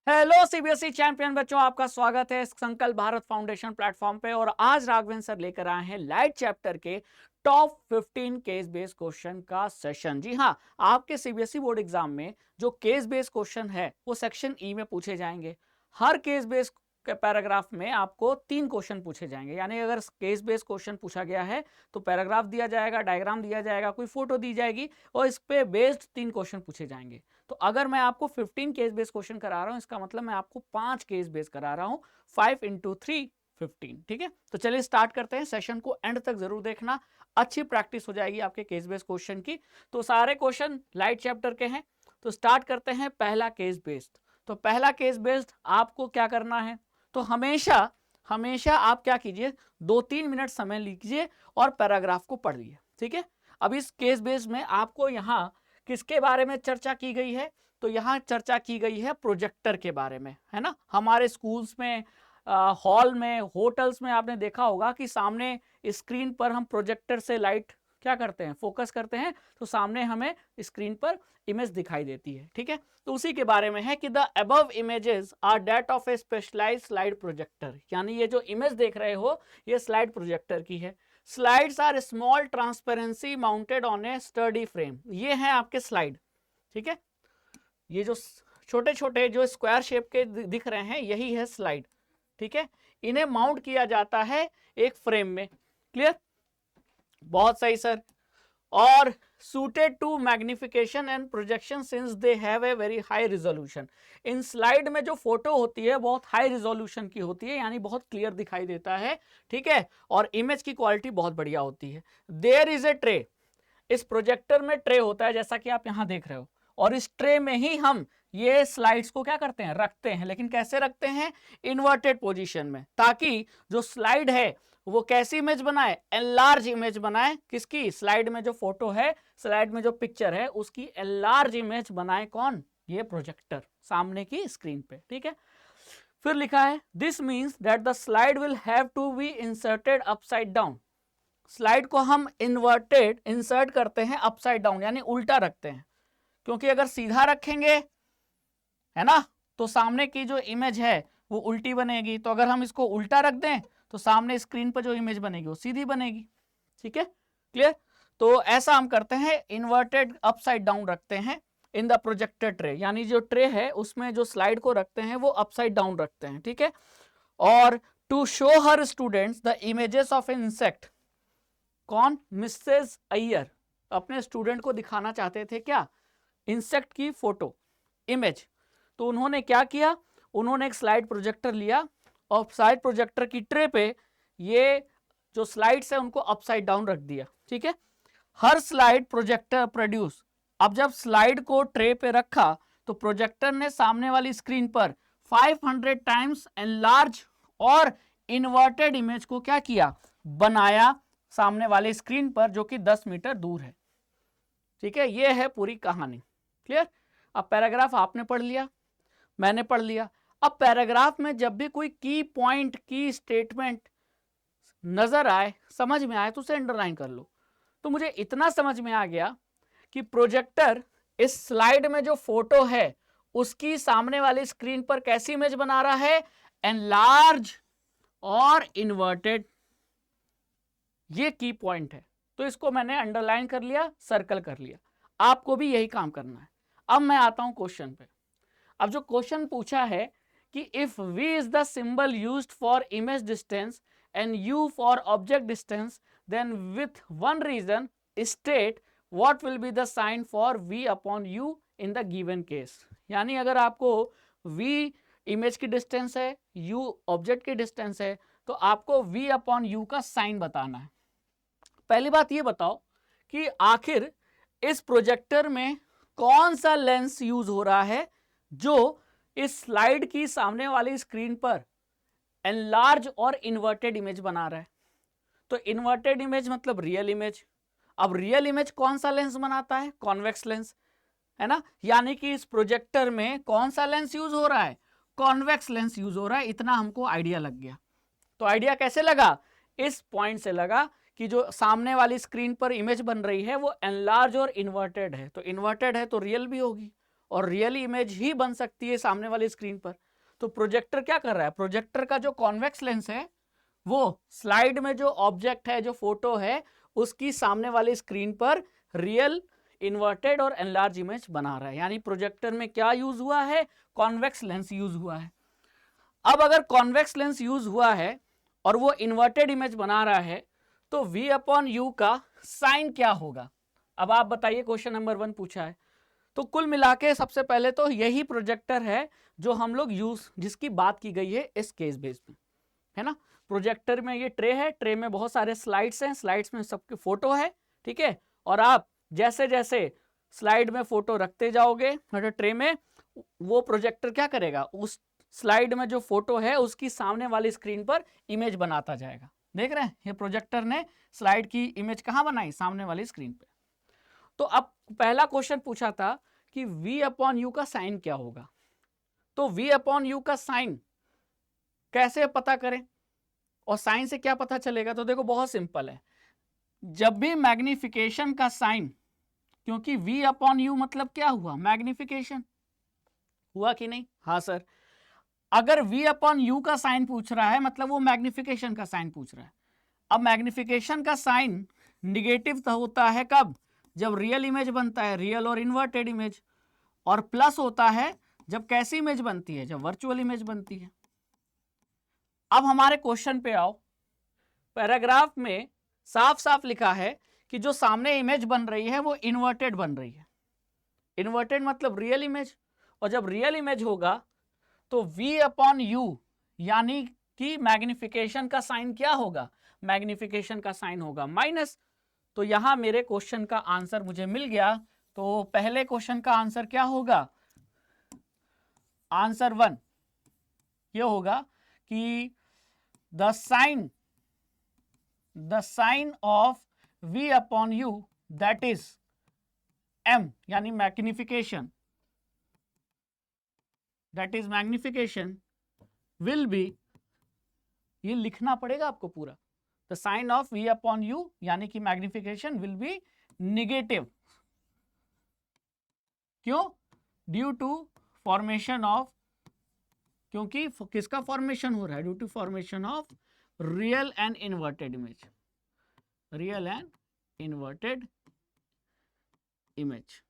Hello CBSE champion बच्चों, आपका स्वागत है संकल्प भारत फाउंडेशन प्लेटफॉर्म पे। और आज राघवेंद्र सर लेकर आए हैं लाइट चैप्टर के टॉप 15 केस बेस्ड क्वेश्चन का सेशन। जी हाँ, आपके सीबीएसई बोर्ड एग्जाम में जो केस बेस्ड क्वेश्चन है वो सेक्शन ई में पूछे जाएंगे। हर केस बेस्ड के पैराग्राफ में आपको 3 क्वेश्चन पूछे जाएंगे। यानी अगर केस बेस्ड क्वेश्चन पूछा गया है तो पैराग्राफ दिया जाएगा, डायग्राम दिया जाएगा, कोई फोटो दी जाएगी और इस पे बेस्ड 3 क्वेश्चन पूछे जाएंगे। तो अगर मैं आपको 15 केस बेस्ड क्वेश्चन करा रहा हूं, इसका मतलब मैं आपको 5 केस बेस्ड करा रहा हूं। 5 इंटू 3 15। ठीक है, तो चलिए स्टार्ट करते हैं। सेशन को एंड तक जरूर देखना, अच्छी प्रैक्टिस हो जाएगी आपके केस बेस्ड क्वेश्चन की। तो सारे क्वेश्चन लाइट चैप्टर के हैं। तो स्टार्ट करते हैं पहला केस बेस्ड। तो पहला केस बेस्ड आपको क्या करना है, तो हमेशा हमेशा आप क्या कीजिए, 2-3 मिनट समय लीजिए और पैराग्राफ को पढ़िए। ठीक है, अब इस केस बेस्ड में आपको यहाँ किसके बारे में चर्चा की गई है, तो यहाँ चर्चा की गई है प्रोजेक्टर के बारे में, है ना। हमारे स्कूल्स में, हॉल में, होटल्स में आपने देखा होगा कि सामने स्क्रीन पर हम प्रोजेक्टर से लाइट क्या करते हैं, फोकस करते हैं, तो सामने हमें स्क्रीन पर इमेज दिखाई देती है। ठीक है, तो उसी के बारे में है कि the above images are that of a specialized slide projector. यानी ये जो इमेज देख रहे हो ये स्लाइड प्रोजेक्टर की है। Slides are small transparency mounted on a study frame. ये हैं आपके स्लाइड। ठीक है, ये जो छोटे छोटे जो स्क्वायर शेप के दिख रहे हैं यही है स्लाइड। ठीक है, इन्हें माउंट किया जाता है एक फ्रेम में। क्लियर, बहुत सही सर। और suited to magnification and projection since they have a very high resolution। In slide में जो फोटो होती है बहुत हाई रिजोल्यूशन की होती है, यानी बहुत क्लियर दिखाई देता है। ठीक है, और इमेज की क्वालिटी बहुत बढ़िया होती है। There is a tray. इस प्रोजेक्टर में ट्रे होता है जैसा कि आप यहां देख रहे हो, और इस ट्रे में ही हम ये स्लाइड्स को क्या करते हैं, रखते हैं। लेकिन कैसे रखते हैं, इन्वर्टेड पोजीशन में, ताकि जो स्लाइड है वो कैसी इमेज बनाए, एनलार्ज इमेज बनाए। किसकी, स्लाइड में जो फोटो है, स्लाइड में जो पिक्चर है उसकी एनलार्ज इमेज बनाए। कौन, ये प्रोजेक्टर सामने की स्क्रीन पे। ठीक है, फिर लिखा है this means that the slide will have to be inserted upside down. Slide को हम इन्वर्टेड इंसर्ट करते हैं अपसाइड डाउन, यानी उल्टा रखते हैं, क्योंकि अगर सीधा रखेंगे है ना तो सामने की जो इमेज है वो उल्टी बनेगी। तो अगर हम इसको उल्टा रख दें तो सामने स्क्रीन पर जो इमेज बनेगी वो सीधी बनेगी। ठीक है, क्लियर। तो ऐसा हम करते हैं, इन्वर्टेड अपसाइड डाउन रखते हैं इन द प्रोजेक्टर ट्रे। यानी जो ट्रे है उसमें जो स्लाइड को रखते हैं वो अपसाइड डाउन रखते हैं। ठीक है, और to show her students the images of an insect. कौन, मिसेस अय्यर अपने स्टूडेंट को दिखाना चाहते थे क्या, इंसेक्ट की फोटो, इमेज। तो उन्होंने क्या किया, उन्होंने एक स्लाइड प्रोजेक्टर लिया और स्लाइड प्रोजेक्टर की ट्रे पे ये जो स्लाइड्स है उनको अपसाइड डाउन रख दिया। ठीक है, हर स्लाइड प्रोजेक्टर प्रोड्यूस। अब जब स्लाइड को ट्रे पे रखा तो प्रोजेक्टर ने सामने वाली स्क्रीन पर 500 टाइम्स एनलार्ज और इन्वर्टेड इमेज को क्या किया, बनाया सामने वाले स्क्रीन पर, जो कि 10 मीटर दूर है। ठीक है, ये है पूरी कहानी। क्लियर। अब पैराग्राफ आपने पढ़ लिया, मैंने पढ़ लिया। अब पैराग्राफ में जब भी कोई की पॉइंट, की स्टेटमेंट नजर आए, समझ में आए, तो उसे अंडरलाइन कर लो। तो मुझे इतना समझ में आ गया कि प्रोजेक्टर इस स्लाइड में जो फोटो है उसकी सामने वाली स्क्रीन पर कैसी इमेज बना रहा है, एनलार्ज और इन्वर्टेड। ये की पॉइंट है, तो इसको मैंने अंडरलाइन कर लिया, सर्कल कर लिया। आपको भी यही काम करना है। अब मैं आता हूं क्वेश्चन पे। अब जो क्वेश्चन पूछा है कि if v is the symbol used for image distance and u for object distance, then with one reason state what will be the sign for v upon u in the given case. यानी अगर आपको v image की distance है, u object की distance है, तो आपको v upon u का साइन बताना है। पहली बात ये बताओ कि आखिर इस प्रोजेक्टर में कौन सा लेंस यूज हो रहा है जो इस स्लाइड की सामने वाली स्क्रीन पर एनलार्ज और इन्वर्टेड इमेज बना रहा है। तो इन्वर्टेड इमेज मतलब रियल इमेज। अब रियल इमेज कौन सा लेंस बनाता है, कॉन्वेक्स लेंस, है ना। यानी कि इस प्रोजेक्टर में कौन सा लेंस यूज हो रहा है, कॉन्वेक्स लेंस यूज हो रहा है। इतना हमको आइडिया लग गया। तो आइडिया कैसे लगा, इस पॉइंट से लगा कि जो सामने वाली स्क्रीन पर इमेज बन रही है वो एनलार्ज और इन्वर्टेड है। तो इन्वर्टेड है तो रियल भी होगी, और रियल इमेज ही बन सकती है सामने वाली स्क्रीन पर। तो प्रोजेक्टर क्या कर रहा है, प्रोजेक्टर का जो कॉन्वेक्स लेंस है वो स्लाइड में जो ऑब्जेक्ट है, जो फोटो है, उसकी सामने वाली स्क्रीन पर रियल, इन्वर्टेड और एनलार्ज इमेज बना रहा है। यानी प्रोजेक्टर में क्या यूज हुआ है, कॉन्वेक्स लेंस यूज हुआ है। अब अगर कॉन्वेक्स लेंस यूज हुआ है और वो इन्वर्टेड इमेज बना रहा है तो V अपॉन यू का साइन क्या होगा। अब आप बताइए, क्वेश्चन नंबर 1 पूछा है। तो कुल मिला के सबसे पहले तो यही प्रोजेक्टर है जो हम लोग यूज, जिसकी बात की गई है इस केस बेस में, है ना। प्रोजेक्टर में ये ट्रे है, ट्रे में बहुत सारे स्लाइड्स हैं, स्लाइड्स में सबके फोटो है, ठीक है। और आप जैसे जैसे स्लाइड में फोटो रखते जाओगे ट्रे में, वो प्रोजेक्टर क्या करेगा, उस स्लाइड में जो फोटो है उसकी सामने वाली स्क्रीन पर इमेज बनाता जाएगा। देख रहे हैं, ये प्रोजेक्टर ने स्लाइड की इमेज कहां बनाई, सामने वाली स्क्रीन पे। तो अब पहला क्वेश्चन पूछा था कि V अपॉन यू का साइन क्या होगा। तो V अपॉन यू का साइन कैसे पता करें और साइन से क्या पता चलेगा। तो देखो बहुत सिंपल है, जब भी मैग्निफिकेशन का साइन, क्योंकि V अपॉन यू मतलब क्या हुआ, मैग्निफिकेशन हुआ कि नहीं, हाँ सर। अगर V अपॉन यू का साइन पूछ रहा है मतलब वो मैग्निफिकेशन का साइन पूछ रहा है। अब मैग्निफिकेशन का साइन निगेटिव तो होता है कब, जब रियल इमेज बनता है, रियल और इन्वर्टेड इमेज, और प्लस होता है जब कैसी इमेज बनती है, जब वर्चुअल इमेज बनती है। अब हमारे क्वेश्चन पे आओ, पैराग्राफ में साफ साफ लिखा है कि जो सामने इमेज बन रही है वो इन्वर्टेड बन रही है। इन्वर्टेड मतलब रियल इमेज, और जब रियल इमेज होगा तो V अपॉन यू यानी कि मैग्निफिकेशन का साइन क्या होगा, मैग्निफिकेशन का साइन होगा माइनस। तो यहां मेरे क्वेश्चन का आंसर मुझे मिल गया। तो पहले क्वेश्चन का आंसर क्या होगा, आंसर 1 ये होगा कि the sign of V upon u that is M यानी magnification, that is magnification will be, ये लिखना पड़ेगा आपको पूरा, the sign of V upon u यानी कि मैग्निफिकेशन विल बी निगेटिव। क्यों, ड्यू टू फॉर्मेशन ऑफ, क्योंकि किसका फॉर्मेशन हो रहा है, due to formation of real and inverted image, real and inverted image.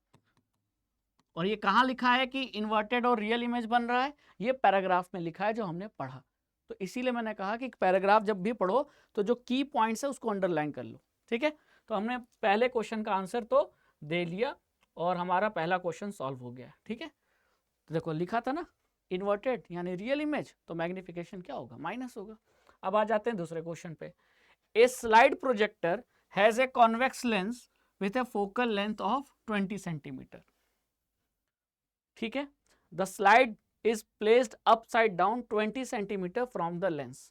और ये कहां लिखा है कि इन्वर्टेड और रियल इमेज बन रहा है, ये पैराग्राफ में लिखा है जो हमने पढ़ा। तो इसीलिए मैंने कहा कि पैराग्राफ जब भी पढ़ो तो जो की पॉइंट्स है उसको अंडरलाइन कर लो, ठीक है। तो हमने पहले क्वेश्चन का आंसर तो दे लिया और हमारा पहला क्वेश्चन सॉल्व हो गया, ठीक है। तो देखो लिखा था ना इन्वर्टेड यानी रियल इमेज, तो मैग्निफिकेशन क्या होगा, माइनस होगा। अब आ जाते हैं दूसरे क्वेश्चन पे। A slide projector has a convex lens with a focal length of 20 centimetre, ठीक है। The slide is placed upside down 20 centimetre from the lens.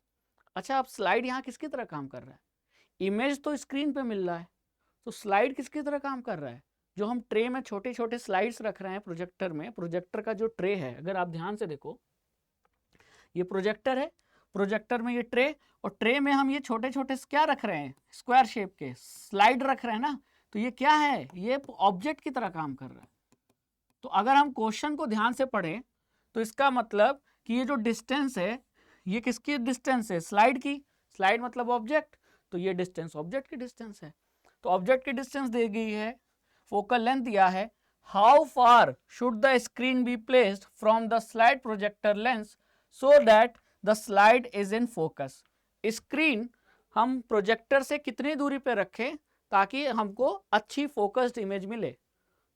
अच्छा, अब स्लाइड यहाँ किसकी तरह काम कर रहा है, इमेज तो स्क्रीन पे मिल रहा है, तो स्लाइड किसकी तरह काम कर रहा है, जो हम ट्रे में छोटे छोटे स्लाइड्स रख रहे हैं प्रोजेक्टर में, प्रोजेक्टर का जो ट्रे है, अगर आप ध्यान से देखो ये प्रोजेक्टर है, प्रोजेक्टर में ये ट्रे, और ट्रे में हम ये छोटे छोटे क्या रख रहे हैं, स्क्वायर शेप के स्लाइड रख रहे हैं ना। तो ये क्या है, ये ऑब्जेक्ट की तरह काम कर रहा है। तो अगर हम क्वेश्चन को ध्यान से पढ़ें तो इसका मतलब कि ये जो डिस्टेंस है ये किसकी डिस्टेंस है, स्लाइड की, स्लाइड मतलब ऑब्जेक्ट, तो ये डिस्टेंस ऑब्जेक्ट की डिस्टेंस है। तो ऑब्जेक्ट की डिस्टेंस दी गई है, फोकल लेंथ दिया है, how far should the screen be placed from the slide projector lens so that the slide is in focus. Screen हम प्रोजेक्टर से कितनी दूरी पे रखें ताकि हमको अच्छी फोकस्ड इमेज मिले।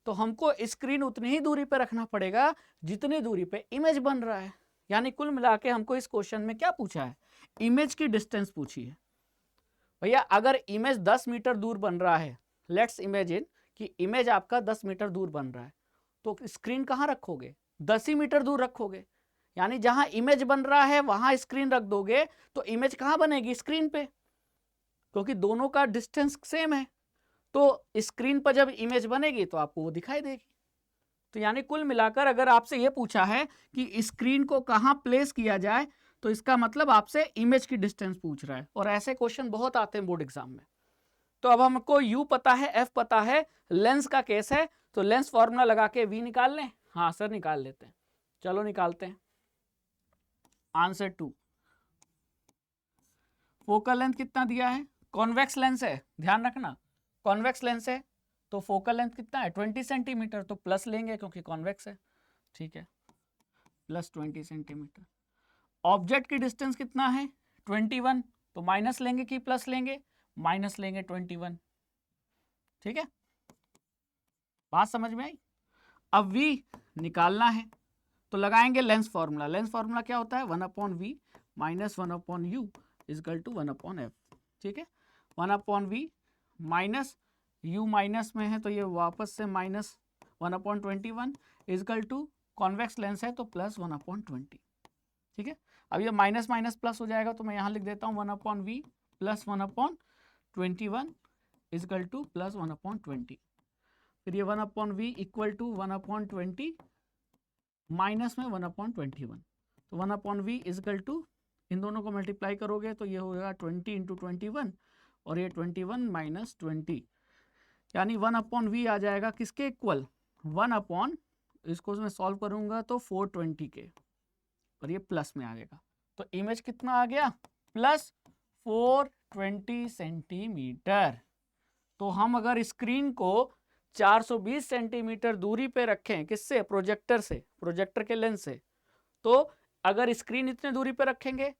तो हमको स्क्रीन उतनी ही दूरी पे रखना पड़ेगा जितनी दूरी पे इमेज बन रहा है। यानी कुल मिला के हमको इस क्वेश्चन में क्या पूछा है, इमेज की डिस्टेंस पूछी है। भैया अगर इमेज 10 मीटर दूर बन रहा है, लेट्स इमेजिन कि इमेज आपका 10 मीटर दूर बन रहा है, तो स्क्रीन कहाँ रखोगे, 10 ही मीटर दूर रखोगे। यानी जहां इमेज बन रहा है वहां स्क्रीन रख दोगे तो इमेज कहां बनेगी, स्क्रीन पे, क्योंकि दोनों का डिस्टेंस सेम है। तो स्क्रीन पर जब इमेज बनेगी तो आपको वो दिखाई देगी। तो यानी कुल मिलाकर अगर आपसे ये पूछा है कि स्क्रीन को कहां प्लेस किया जाए तो इसका मतलब आपसे इमेज की डिस्टेंस पूछ रहा है। और ऐसे क्वेश्चन बहुत आते हैं बोर्ड एग्जाम में। तो अब हमको U पता है, F पता है, लेंस का केस है तो लेंस फॉर्मूला लगा के V निकाल लें, हाँ सर निकाल लेते हैं, चलो निकालते हैं। आंसर 2। फोकल लेंथ कितना दिया है, कॉन्वेक्स लेंस है, ध्यान रखना कॉन्वेक्स लेंस है तो फोकल लेंथ कितना है 20 सेंटीमीटर, तो प्लस लेंगे क्योंकि कॉन्वेक्स है, ठीक है, प्लस 20 सेंटीमीटर। ऑब्जेक्ट की डिस्टेंस कितना है 21, तो माइनस लेंगे कि प्लस लेंगे, माइनस लेंगे 21, ठीक है, बात समझ में आई। अब v निकालना है तो लगाएंगे लेंस फॉर्मूला। लेंस फॉर्मूला क्या होता है 1/v minus 1/u equal to 1/f, ठीक है। 1/v माइनस u माइनस में है तो ये वापस से minus 1/21 equal to convex lens है तो प्लस 1/20, ठीक है। अब ये माइनस माइनस प्लस हो जाएगा तो मैं यहाँ लिख देता हूँ 1/v plus 1/21 equal two plus 1/20। फिर ये 1/v इक्वल टू 1/20 माइनस में 1/21, तो 1/v इजकल टू इन दोनों को मल्टीप्लाई करोगे तो ये होगा 20 इंटू 21 और ये 21 माइनस 20, यानी 1/v आ जाएगा किसके इक्वल 1/, इसको मैं सॉल्व करूंगा तो 420 के, और ये प्लस में आ जाएगा, तो इमेज कितना आ गया प्लस 420 सेंटीमीटर। तो हम अगर स्क्रीन को 420 सेंटीमीटर दूरी पे रखें, किससे, प्रोजेक्टर से, प्रोजेक्टर के लेंस से, तो अगर स्क्रीन इतने दूरी पे रखेंगे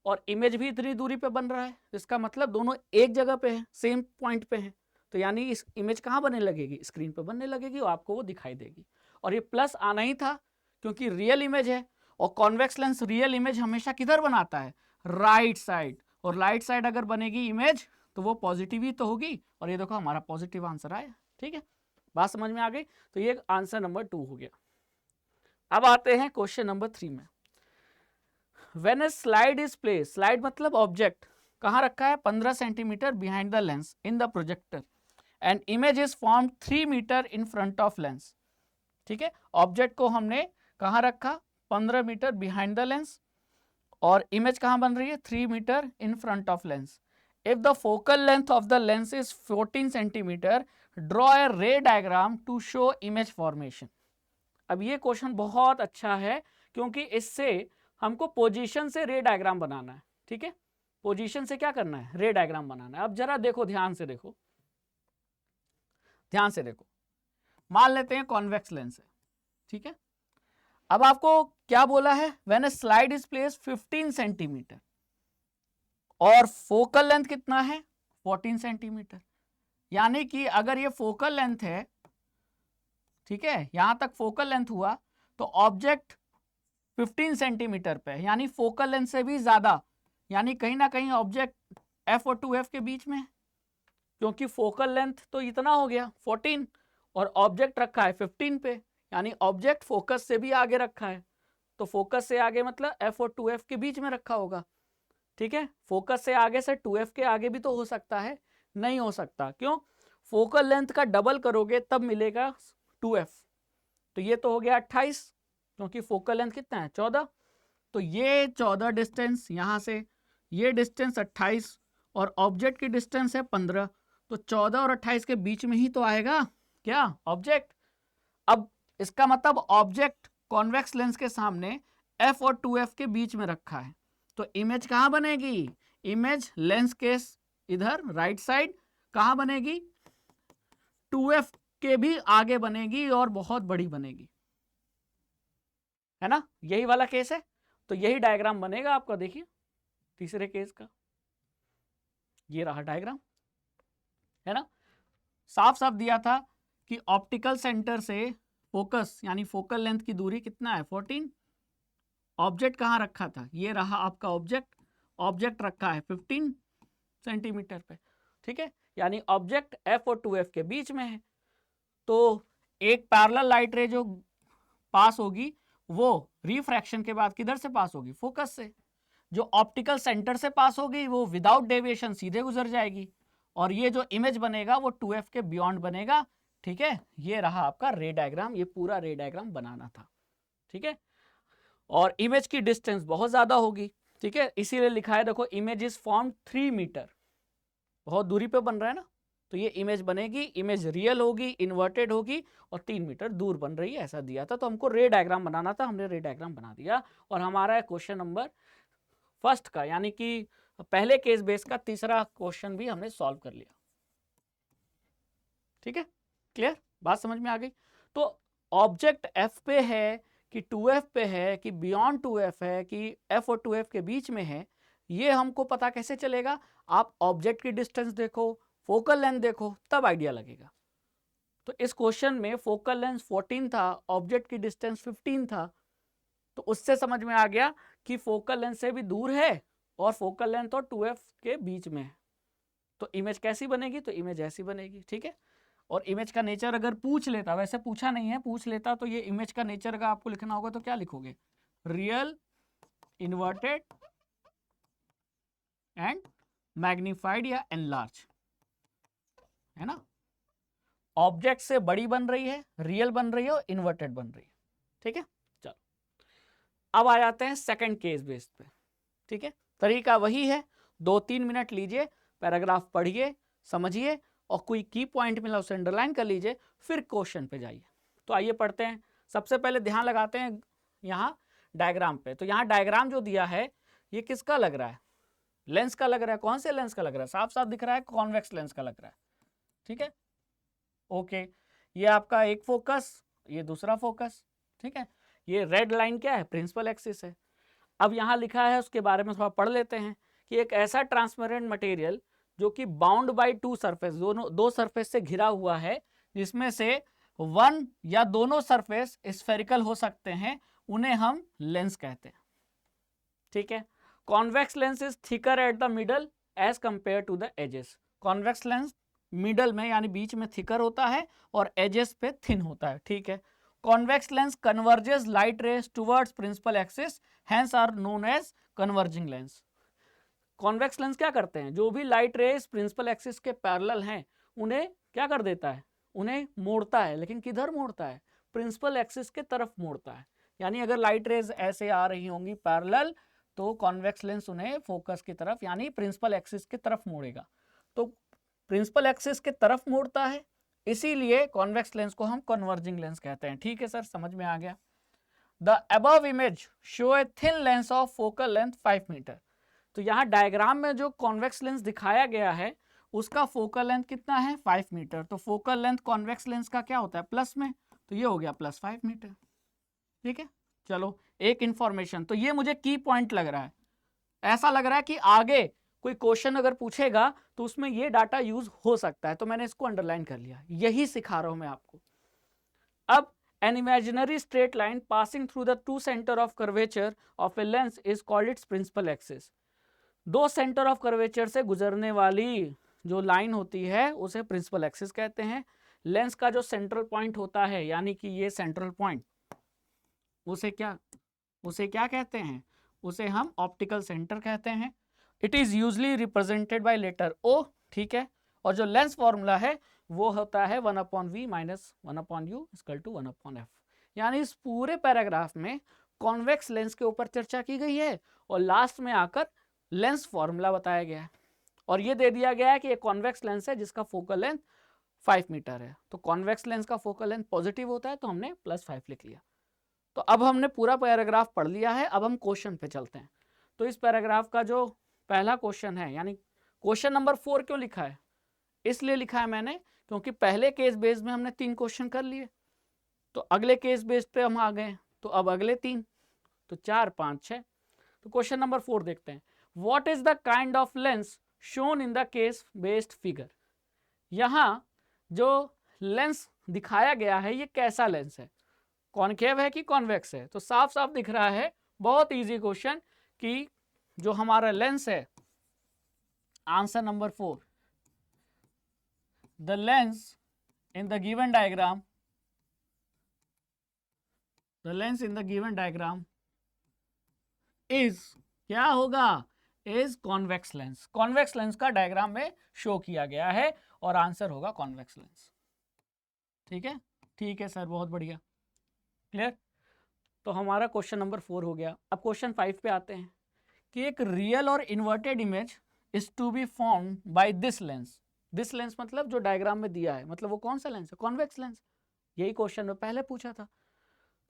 और इमेज भी इतनी दूरी पे बन रहा है, इसका मतलब दोनों एक जगह पे है, सेम पॉइंट पे है, तो यानी इस इमेज कहाँ बनने लगेगी, स्क्रीन पे बनने लगेगी और आपको वो दिखाई देगी। और ये प्लस आना ही था क्योंकि रियल इमेज है, और कॉन्वेक्स लेंस रियल इमेज हमेशा किधर बनाता है, राइट साइड, और राइट साइड अगर बनेगी इमेज तो वो पॉजिटिव ही तो होगी, और ये देखो हमारा पॉजिटिव आंसर आया, ठीक है, बात समझ में आ गई। तो ये आंसर नंबर 2 हो गया। अब आते हैं क्वेश्चन नंबर 3 में। When a slide is place, slide मतलब ऑब्जेक्ट कहाँ रखा है 15 centimetre behind the lens in the projector and image is formed 3 metre in front of lens, ठीक है, ऑब्जेक्ट को हमने कहाँ रखा 15 मीटर बिहाइंड द लेंस और इमेज कहाँ बन रही है 3 metre in front of lens. If the focal length of the lens is 14 centimetre, draw a ray diagram to show image formation. अब ये क्वेश्चन बहुत अच्छा है क्योंकि इससे हमको पोजीशन से रे डायग्राम बनाना है, ठीक है, पोजीशन से क्या करना है, रे डायग्राम बनाना है। अब जरा देखो, ध्यान से देखो, ध्यान से देखो, मान लेते हैं कॉन्वेक्स लेंस है, ठीक है। अब आपको क्या बोला है, when a slide is place 15 centimetre और फोकल लेंथ कितना है 14 सेंटीमीटर, यानी कि अगर ये फोकल लेंथ है, ठीक है, यहां तक फोकल लेंथ हुआ तो ऑब्जेक्ट 15 सेंटीमीटर पे, यानी फोकल लेंथ से भी ज्यादा, यानी कहीं ना कहीं ऑब्जेक्ट एफ और 2f के बीच में है, क्योंकि फोकल लेंथ तो इतना हो गया 14 और ऑब्जेक्ट रखा है 15 पे, यानी ऑब्जेक्ट फोकस से भी आगे रखा है, तो फोकस से आगे मतलब f और 2f के बीच में रखा होगा, ठीक है। फोकस से आगे से 2f के आगे भी तो हो सकता है, नहीं हो सकता, क्यों, फोकल लेंथ का डबल करोगे तब मिलेगा 2f, तो ये तो हो गया 28 क्योंकि फोकल लेंथ कितना है 14, तो ये 14 डिस्टेंस यहाँ से, ये डिस्टेंस 28 और ऑब्जेक्ट की डिस्टेंस है 15, तो 14 और 28 के बीच में ही तो आएगा क्या ऑब्जेक्ट। अब इसका मतलब ऑब्जेक्ट कॉन्वेक्स लेंस के सामने f और 2f के बीच में रखा है, तो इमेज कहाँ बनेगी, इमेज लेंस के इधर राइट साइड कहाँ बनेगी 2f के भी आगे बनेगी और बहुत बड़ी बनेगी, है ना, यही वाला केस है, तो यही डायग्राम बनेगा आपका, देखिए तीसरे केस का, ये रहा डायग्राम, है ना, साफ साफ दिया था कि ऑप्टिकल सेंटर से फोकस यानी फोकल लेंथ की दूरी कितना है 14, ऑब्जेक्ट कहाँ रखा था, ये रहा आपका ऑब्जेक्ट, ऑब्जेक्ट रखा है 15 सेंटीमीटर पे, ठीक है, यानी ऑब्जेक्ट f और 2f के बीच में है, तो एक पैरेलल लाइट रे जो पास होगी वो रिफ्रैक्शन के बाद किधर से पास होगी, फोकस से, जो ऑप्टिकल सेंटर से पास होगी वो विदाउट डेविएशन सीधे गुजर जाएगी, और ये जो इमेज बनेगा वो 2f के बियॉन्ड बनेगा, ठीक है। ये रहा आपका रे डायग्राम, ये पूरा रे डायग्राम बनाना था, ठीक है, और इमेज की डिस्टेंस बहुत ज्यादा होगी, ठीक है, इसीलिए लिखा है देखो इमेज इज फॉर्म 3 मीटर, बहुत दूरी पे बन रहा है ना, तो ये इमेज बनेगी, इमेज रियल होगी, इन्वर्टेड होगी और 3 मीटर दूर बन रही है, ऐसा दिया था। तो हमको रे डायग्राम बनाना था, हमने रे डायग्राम बना दिया और हमारा क्वेश्चन नंबर फर्स्ट का यानी कि पहले केस बेस का तीसरा क्वेश्चन भी हमने सॉल्व कर लिया। ठीक है, क्लियर, बात समझ में आ गई। तो ऑब्जेक्ट एफ पे है कि 2f पे है कि बियॉन्ड 2f है कि f और 2f के बीच में है, ये हमको पता कैसे चलेगा? आप ऑब्जेक्ट की डिस्टेंस देखो, फोकल लेंथ देखो, तब आइडिया लगेगा। तो इस क्वेश्चन में फोकल लेंथ 14 था, ऑब्जेक्ट की डिस्टेंस 15 था, तो उससे समझ में आ गया कि फोकल लेंथ से भी दूर है और फोकल लेंथ और 2f के बीच में है। तो इमेज कैसी बनेगी? तो इमेज ऐसी बनेगी। ठीक है, और इमेज का नेचर अगर पूछ लेता, वैसे पूछा नहीं है, पूछ लेता तो ये इमेज का नेचर अगर आपको लिखना होगा तो क्या लिखोगे? रियल, इन्वर्टेड एंड मैग्नीफाइड या एनलार्ज, है ना। ऑब्जेक्ट से बड़ी बन रही है, रियल बन रही है और इन्वर्टेड बन रही है। ठीक है, चलो अब आ जाते हैं सेकंड केस बेस्ड पे। ठीक है, तरीका वही है, 2-3 मिनट लीजिए, पैराग्राफ पढ़िए, समझिए और कोई की पॉइंट मिला उसे अंडरलाइन कर लीजिए, फिर क्वेश्चन पे जाइए। तो आइए पढ़ते हैं। सबसे पहले ध्यान लगाते हैं यहाँ डायग्राम पे। तो यहाँ डायग्राम जो दिया है ये किसका लग रहा है? लेंस का लग रहा है। कौन से लेंस का लग रहा है? साफ साफ दिख रहा है, कॉन्वेक्स लेंस का लग रहा है। ठीक है, ओके, ये आपका एक फोकस, ये दूसरा फोकस। ठीक है, ये रेड लाइन क्या है? प्रिंसिपल एक्सिस है। अब यहाँ लिखा है, उसके बारे में थोड़ा पढ़ लेते हैं कि एक ऐसा ट्रांसपेरेंट मटेरियल जो कि बाउंड बाय 2 सरफेस, दो सरफेस से घिरा हुआ है, जिसमें से वन या दोनों सरफेस स्फेरिकल हो सकते हैं, उन्हें हम लेंस कहते हैं। ठीक है, convex lens is thicker at the middle edge compare to the edges. Convex lens middle में यानी बीच में थिकर होता है और एजेस पे थिन होता है। ठीक है, convex lens converges light rays towards principal axis, hence are known as converging lens. Convex lens क्या करते हैं? जो भी लाइट रेस प्रिंसिपल एक्सिस के पैरेलल हैं उन्हें क्या कर देता है? उन्हें मोड़ता है। लेकिन किधर मोड़ता है? प्रिंसिपल एक्सिस के तरफ मोड़ता है। यानी अगर लाइट रेज ऐसे आ रही होंगी पैरेलल, तो कॉन्वेक्स लेंस उन्हें फोकस की तरफ यानी प्रिंसिपल एक्सिस की तरफ मोड़ेगा। तो प्रिंसिपल एक्सिस की तरफ मोड़ता है, इसीलिए कॉन्वेक्स लेंस को हम कन्वर्जिंग लेंस कहते हैं। ठीक है सर, समझ में आ गया। The above image show a thin lens of focal length 5 metre. तो यहाँ डायग्राम में जो कॉन्वेक्स लेंस दिखाया गया है उसका फोकल लेंथ कितना है? 5 मीटर। तो फोकल लेंथ कॉन्वेक्स लेंस का क्या होता है? प्लस में, तो ये हो गया +5 मीटर। ठीक है, चलो एक इंफॉर्मेशन, तो ये मुझे की पॉइंट लग रहा है। ऐसा लग रहा है कि आगे कोई क्वेश्चन अगर पूछेगा तो उसमें ये डाटा यूज हो सकता है, तो मैंने इसको अंडरलाइन कर लिया। यही सिखा रहा हूं मैं आपको। अब an imaginary straight line passing through the two center of curvature of a lens is called its principal axis. दो सेंटर ऑफ कर्वेचर से गुजरने वाली जो लाइन होती है उसे प्रिंसिपल एक्सिस कहते हैं। लेंस का जो सेंट्रल पॉइंट होता है यानी कि ये सेंट्रल पॉइंट, उसे क्या कहते हैं? उसे हम ऑप्टिकल सेंटर कहते हैं। It is usually represented by letter O. ठीक है, और जो लेंस फॉर्मूला है वो होता है 1/v minus 1/u equal to 1/f। यानी इस पूरे पैराग्राफ में कॉन्वेक्स लेंस के ऊपर चर्चा की गई है और लास्ट में आकर लेंस फॉर्मूला बताया गया है और ये दे दिया गया है कि एक कॉन्वेक्स लेंस है जिसका फोकल लेंथ 5 मीटर है। तो कॉन्वेक्स लेंस का फोकल लेंथ पॉजिटिव होता है, तो हमने +5 लिख लिया। तो अब हमने पूरा पैराग्राफ पढ़ लिया है, अब हम क्वेश्चन पे चलते हैं। तो इस पैराग्राफ का जो पहला क्वेश्चन है, यानी क्वेश्चन नंबर 4 क्यों लिखा है? इसलिए लिखा है मैंने क्योंकि पहले केस बेस में हमने 3 क्वेश्चन कर लिए, तो अगले केस बेस पे हम आ गए, तो अब अगले 3, तो 4, 5, 6। तो क्वेश्चन नंबर 4 देखते हैं। What is the kind of lens shown in the case based figure? यहां जो लेंस दिखाया गया है ये कैसा लेंस है? कॉनकेव है कि कॉन्वेक्स है? तो साफ साफ दिख रहा है, बहुत इजी क्वेश्चन, कि जो हमारा लेंस है, answer number 4, the lens in the given diagram, the lens in the given diagram is, क्या होगा? Is convex lens. Convex lens का डायग्राम में शो किया गया है और आंसर होगा कॉन्वेक्स लेंस। ठीक है, ठीक है सर, बहुत बढ़िया, क्लियर। तो हमारा क्वेश्चन नंबर 4 हो गया। अब क्वेश्चन 5 पे आते हैं कि एक रियल और inverted image is to be formed by this lens. This lens मतलब जो डायग्राम में दिया है, मतलब वो कौन सा लेंस है? Convex lens. यही क्वेश्चन में पहले पूछा था।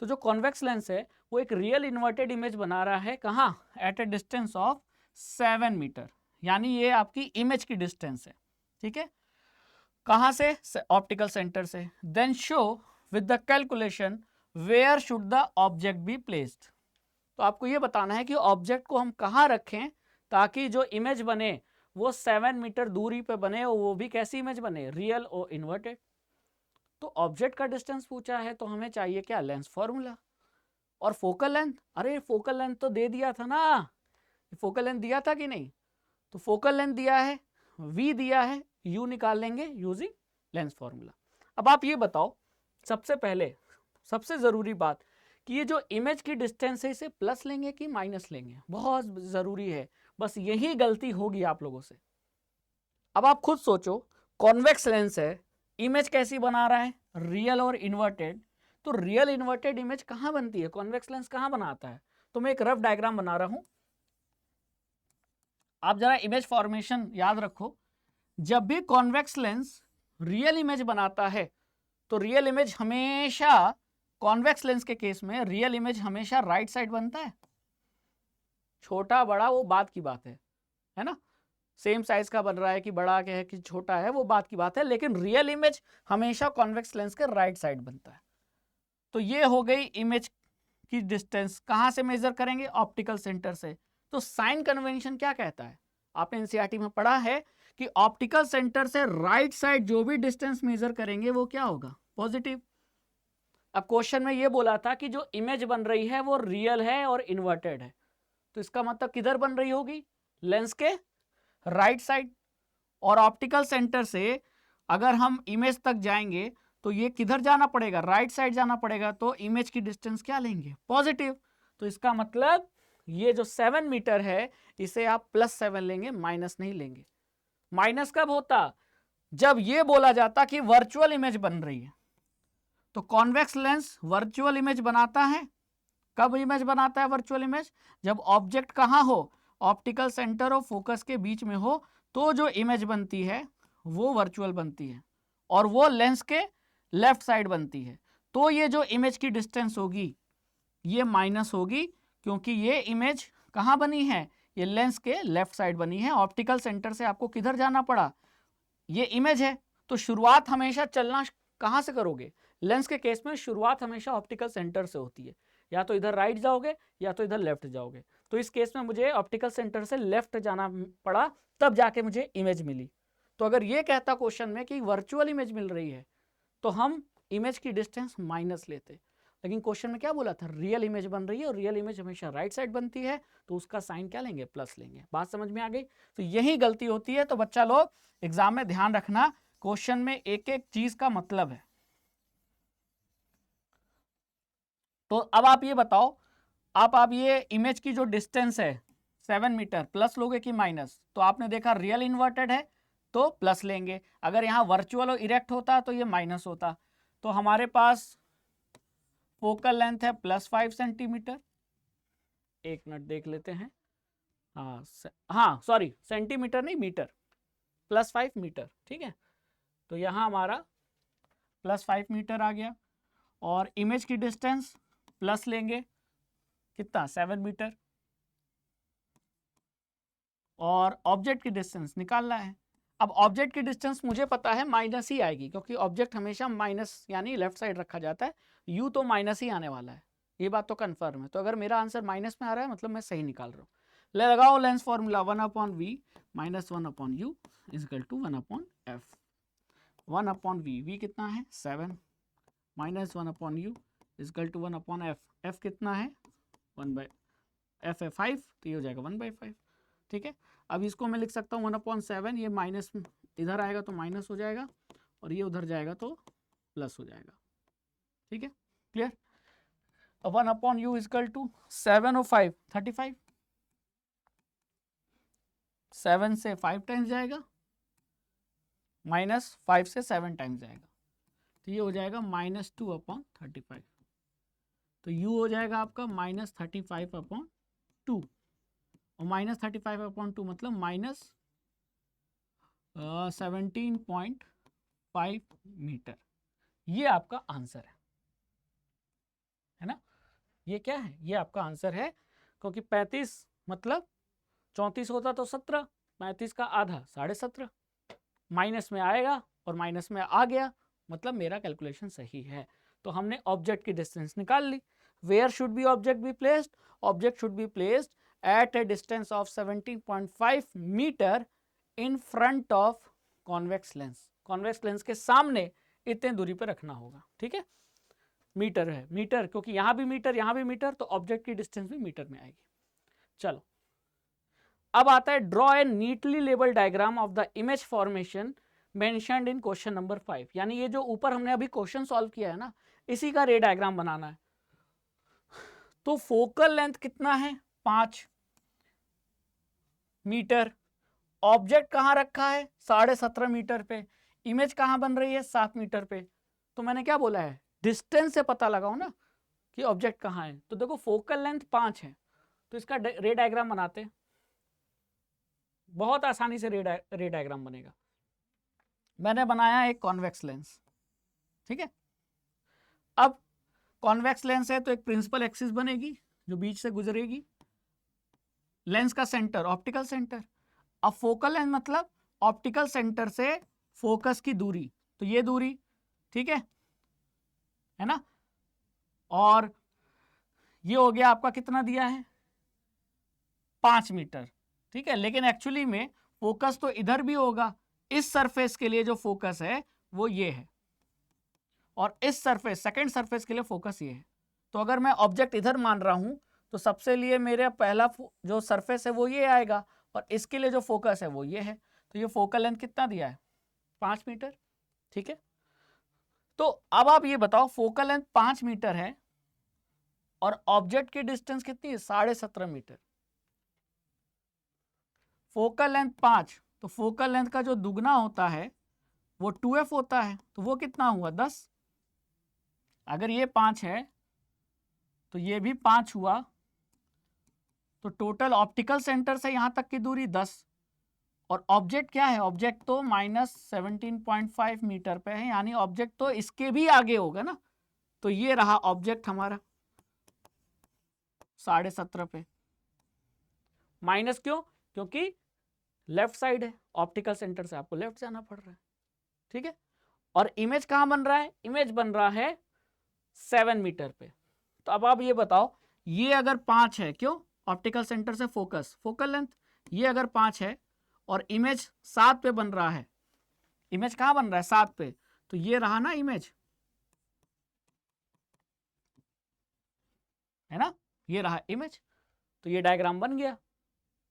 तो जो कॉन्वेक्स लेंस है वो एक रियल इन्वर्टेड इमेज बना रहा है, कहाँ? At a distance of 7 metre, यानी ये आपकी इमेज की डिस्टेंस है, ठीक है। कहाँ से? ऑप्टिकल सेंटर से। Then show with the calculation where should the object be placed. तो आपको ये बताना है कि ऑब्जेक्ट को हम कहाँ रखें ताकि जो इमेज बने वो 7 मीटर दूरी पे बने, और वो भी कैसी इमेज बने? रियल और इन्वर्टेड। तो ऑब्जेक्ट का डिस्टेंस पूछा है तो हमें चाहिए क्या? Lens formula. और फोकल लेंथ, अरे फोकल लेंथ तो दे दिया था ना, फोकल लेंथ दिया था कि नहीं? तो फोकल लेंथ दिया है, v दिया है, u निकाल लेंगे यूजिंग लेंस फॉर्मूला। अब आप ये बताओ, सबसे पहले सबसे जरूरी बात कि ये जो इमेज की डिस्टेंस है इसे प्लस लेंगे कि माइनस लेंगे, बहुत जरूरी है, बस यही गलती होगी आप लोगों से। अब आप खुद सोचो, कॉन्वेक्स लेंस है, इमेज कैसी बना रहा है? रियल और इन्वर्टेड। तो रियल इन्वर्टेड इमेज कहां बनती है? कॉन्वेक्स लेंस कहां बनाता है? तो मैं एक रफ डायग्राम बना रहा हूं, आप जरा इमेज फॉर्मेशन याद रखो। जब भी कॉन्वेक्स लेंस रियल इमेज बनाता है तो रियल इमेज हमेशा, कॉन्वेक्स लेंस के केस में रियल इमेज हमेशा राइट साइड बनता है। छोटा बड़ा वो बात की बात है ना? सेम साइज का बन रहा है कि बड़ा क्या है कि छोटा है, वो बात की बात है, लेकिन रियल इमेज हमेशा कॉन्वेक्स लेंस के राइट साइड बनता है। तो ये हो गई इमेज की डिस्टेंस। कहां से मेजर करेंगे? ऑप्टिकल सेंटर से। तो साइन कन्वेंशन क्या कहता है? आपने एनसीईआरटी में पढ़ा है कि ऑप्टिकल सेंटर से राइट साइड जो भी डिस्टेंस मेजर करेंगे वो क्या होगा? पॉजिटिव। अब क्वेश्चन में ये बोला था कि जो इमेज बन रही है वो रियल है और इन्वर्टेड है, तो इसका मतलब किधर बन रही होगी? लेंस के राइट साइड। और ऑप्टिकल सेंटर से अगर हम इमेज तक जाएंगे तो ये किधर जाना पड़ेगा? राइट साइड जाना पड़ेगा। तो इमेज की डिस्टेंस क्या लेंगे? पॉजिटिव। तो इसका मतलब ये जो 7 मीटर है इसे आप +7 लेंगे, माइनस नहीं लेंगे। माइनस कब होता? जब ये बोला जाता कि वर्चुअल इमेज बन रही है। तो कॉन्वेक्स लेंस वर्चुअल इमेज बनाता है। कब इमेज बनाता है वर्चुअल इमेज? जब ऑब्जेक्ट कहां हो? ऑप्टिकल सेंटर और फोकस के बीच में हो, तो जो इमेज बनती है वो वर्चुअल बनती है, और वो लेंस के लेफ्ट साइड बनती है। तो ये जो इमेज की डिस्टेंस होगी ये माइनस होगी, क्योंकि ये इमेज कहां बनी है? ये लेंस के लेफ्ट साइड बनी है। ऑप्टिकल सेंटर से आपको किधर जाना पड़ा? ये इमेज है, तो शुरुआत हमेशा चलना कहां से करोगे? लेंस के केस में शुरुआत हमेशा ऑप्टिकल सेंटर से होती है, या तो इधर राइट जाओगे या तो इधर लेफ्ट जाओगे। तो इस केस में मुझे ऑप्टिकल सेंटर से लेफ्ट जाना पड़ा, तब जाके मुझे इमेज मिली। तो अगर ये कहता क्वेश्चन में कि वर्चुअल इमेज मिल रही है तो हम इमेज की डिस्टेंस माइनस लेते, लेकिन क्वेश्चन में क्या बोला था? रियल इमेज बन रही है और रियल इमेज हमेशा राइट साइड बनती है, तो उसका साइन क्या लेंगे? प्लस लेंगे। बात समझ में आ गई? तो यही गलती होती है। तो बच्चा लोग एग्जाम में ध्यान रखना, क्वेश्चन में एक एक चीज का मतलब है। तो अब आप ये बताओ, आप ये इमेज की जो डिस्टेंस है 7 मीटर, प्लस लोगे कि माइनस? तो आपने देखा रियल इन्वर्टेड है तो प्लस लेंगे, अगर यहाँ वर्चुअल और इरेक्ट होता तो ये माइनस होता। तो हमारे पास फोकल लेंथ है +5 सेंटीमीटर। एक मिनट देख लेते हैं। हाँ सॉरी, सेंटीमीटर नहीं, मीटर। +5 मीटर, ठीक है। तो यहाँ हमारा +5 मीटर आ गया, और इमेज की डिस्टेंस प्लस लेंगे, कितना? 7 मीटर। और ऑब्जेक्ट की डिस्टेंस निकालना है। अब ऑब्जेक्ट की डिस्टेंस मुझे पता है माइनस ही आएगी, क्योंकि ऑब्जेक्ट हमेशा माइनस यानी लेफ्ट साइड रखा जाता है। यू तो माइनस ही आने वाला है, ये बात तो कंफर्म है। तो अगर मेरा आंसर माइनस में आ रहा है मतलब मैं सही निकाल रहा हूँ। ले लगाओ lens formula, 1/v minus 1/u equal to 1/f। 1/v, v कितना है? 7 minus 1/u equal to 1/f। f कितना है? 1/f है 5, तो ये हो जाएगा 1/5, ठीक है। अब इसको मैं लिख सकता हूँ 1/7, ये माइनस इधर आएगा तो माइनस हो जाएगा, और ये उधर जाएगा तो प्लस हो जाएगा, ठीक है। क्लियर? 1/u इजकल टू 7 और 5 35, 7 से 5 टाइम्स जाएगा, माइनस 5 से 7 टाइम्स जाएगा, तो ये हो जाएगा -2/35। तो u हो जाएगा आपका -35/2, और -35/2 मतलब 17.5 मीटर। ये आपका आंसर है ना। ये क्या है, ये आपका आंसर है, क्योंकि 35 मतलब 34 होता तो 17, 35 का आधा 17.5, माइनस में आएगा और माइनस में आ गया, मतलब मेरा कैलकुलेशन सही है। तो हमने ऑब्जेक्ट की डिस्टेंस निकाल ली। Where should be object be placed? Object should be placed at a distance of 17.5 metre in front of convex lens. Convex lens के सामने इतने दूरी पर रखना होगा, ठीक है। मीटर है, मीटर, क्योंकि यहां भी मीटर यहां भी मीटर, तो ऑब्जेक्ट की डिस्टेंस भी मीटर में आएगी। चलो, अब आता है draw a neatly label diagram of the image formation mentioned in question number 5। यानी ये जो ऊपर हमने अभी क्वेश्चन सॉल्व किया है ना, इसी का रे डायग्राम बनाना है। तो फोकल लेंथ कितना है? 5 मीटर। ऑब्जेक्ट कहां रखा है? 17.5 मीटर पे। इमेज कहां बन रही है? 7 मीटर पे। तो मैंने क्या बोला है, डिस्टेंस से पता लगाओ ना कि ऑब्जेक्ट कहां है। तो देखो फोकल लेंथ 5 है, तो इसका रे डायग्राम बनाते हैं। बहुत आसानी से रे डायग्राम बनेगा। मैंने बनाया एक कॉन्वेक्स लेंस, ठीक है। अब कॉन्वेक्स लेंस है तो एक प्रिंसिपल एक्सिस बनेगी जो बीच से गुजरेगी। लेंस का सेंटर ऑप्टिकल सेंटर। अब फोकल लेंथ मतलब ऑप्टिकल सेंटर से फोकस की दूरी, तो ये दूरी, ठीक है ना। और ये हो गया आपका, कितना दिया है? 5 मीटर, ठीक है। लेकिन एक्चुअली में फोकस तो इधर भी होगा। इस सरफेस के लिए जो फोकस है वो ये है, और इस सरफेस, सेकंड सरफेस के लिए फोकस ये है। तो अगर मैं ऑब्जेक्ट इधर मान रहा हूं तो सबसे लिए मेरे पहला जो सरफेस है वो ये आएगा, और इसके लिए जो फोकस है वो ये है। तो ये फोकल लेंथ कितना दिया है? 5 मीटर, ठीक है। तो अब आप ये बताओ, फोकल लेंथ 5 मीटर है और ऑब्जेक्ट की डिस्टेंस कितनी है? 17.5 मीटर। फोकल लेंथ 5, तो फोकल लेंथ का जो दुगना होता है वो 2f होता है, तो वो कितना हुआ? 10। अगर ये 5 है तो ये भी 5 हुआ, तो टोटल ऑप्टिकल सेंटर से यहां तक की दूरी 10। और ऑब्जेक्ट क्या है? ऑब्जेक्ट तो -17.5 मीटर पे है, यानी ऑब्जेक्ट तो इसके भी आगे होगा ना। तो ये रहा ऑब्जेक्ट हमारा 17.5 पे। माइनस क्यों? क्योंकि लेफ्ट साइड है, ऑप्टिकल सेंटर से आपको लेफ्ट जाना पड़ रहा है, ठीक है। और इमेज कहां बन रहा है? इमेज बन रहा है 7 मीटर पे। तो अब आप ये बताओ, ये अगर 5 है, क्यों? ऑप्टिकल सेंटर से फोकस, फोकल लेंथ, ये अगर 5 है और इमेज 7 पे बन रहा है, इमेज कहां बन रहा है? 7 पे। तो ये रहा ना इमेज, है ना, ये रहा इमेज। तो ये डायग्राम बन गया।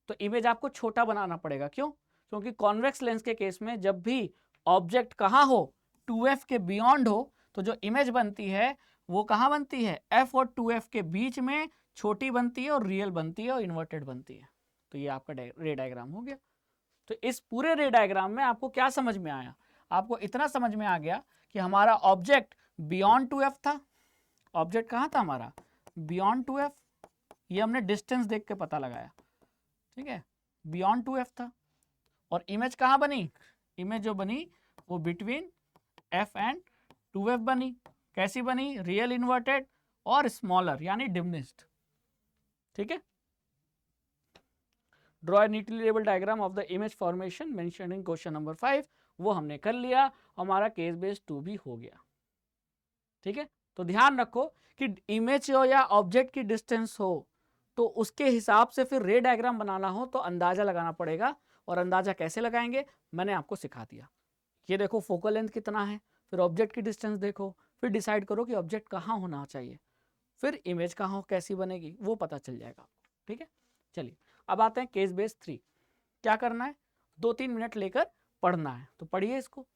तो इमेज आपको छोटा बनाना पड़ेगा, क्यों? क्योंकि कॉन्वेक्स लेंस के केस में जब भी ऑब्जेक्ट कहां हो? 2f के बियॉन्ड हो, तो जो इमेज बनती है वो कहां बनती है? f और 2f के बीच में छोटी बनती है, और रियल बनती है, और इन्वर्टेड बनती है। तो ये आपका रे डायग्राम हो गया। तो इस पूरे रे डायग्राम में आपको क्या समझ में आया? आपको इतना समझ में आ गया कि हमारा ऑब्जेक्ट बियॉन्ड 2f था। ऑब्जेक्ट कहां था हमारा? Beyond 2f। ये हमने डिस्टेंस देख के पता लगाया, ठीक है। बियॉन्ड 2f था। और इमेज कहां बनी? इमेज जो बनी वो बिटवीन f एंड 2f बनी। कैसी बनी? रियल इन्वर्टेड और स्मॉलर, यानी डिमिनिश्ड, ठीक है। Draw a neatly label diagram of the image formation mentioned in question number 5, वो हमने कर लिया। हमारा केस बेस्ड 2 भी हो गया, ठीक है। तो ध्यान रखो कि इमेज हो या ऑब्जेक्ट की डिस्टेंस हो, तो उसके हिसाब से फिर रे डायग्राम बनाना हो तो अंदाजा लगाना पड़ेगा। और अंदाजा कैसे लगाएंगे मैंने आपको सिखा दिया। ये देखो फोकल लेंथ कितना है, फिर ऑब्जेक्ट की डिस्टेंस देखो, फिर डिसाइड करो कि ऑब्जेक्ट कहाँ होना चाहिए, फिर इमेज कहाँ हो, कैसी बनेगी, वो पता चल जाएगा, ठीक है। चलिए अब आते हैं केस बेस 3। क्या करना है? 2-3 मिनट लेकर पढ़ना है, तो पढ़िए इसको।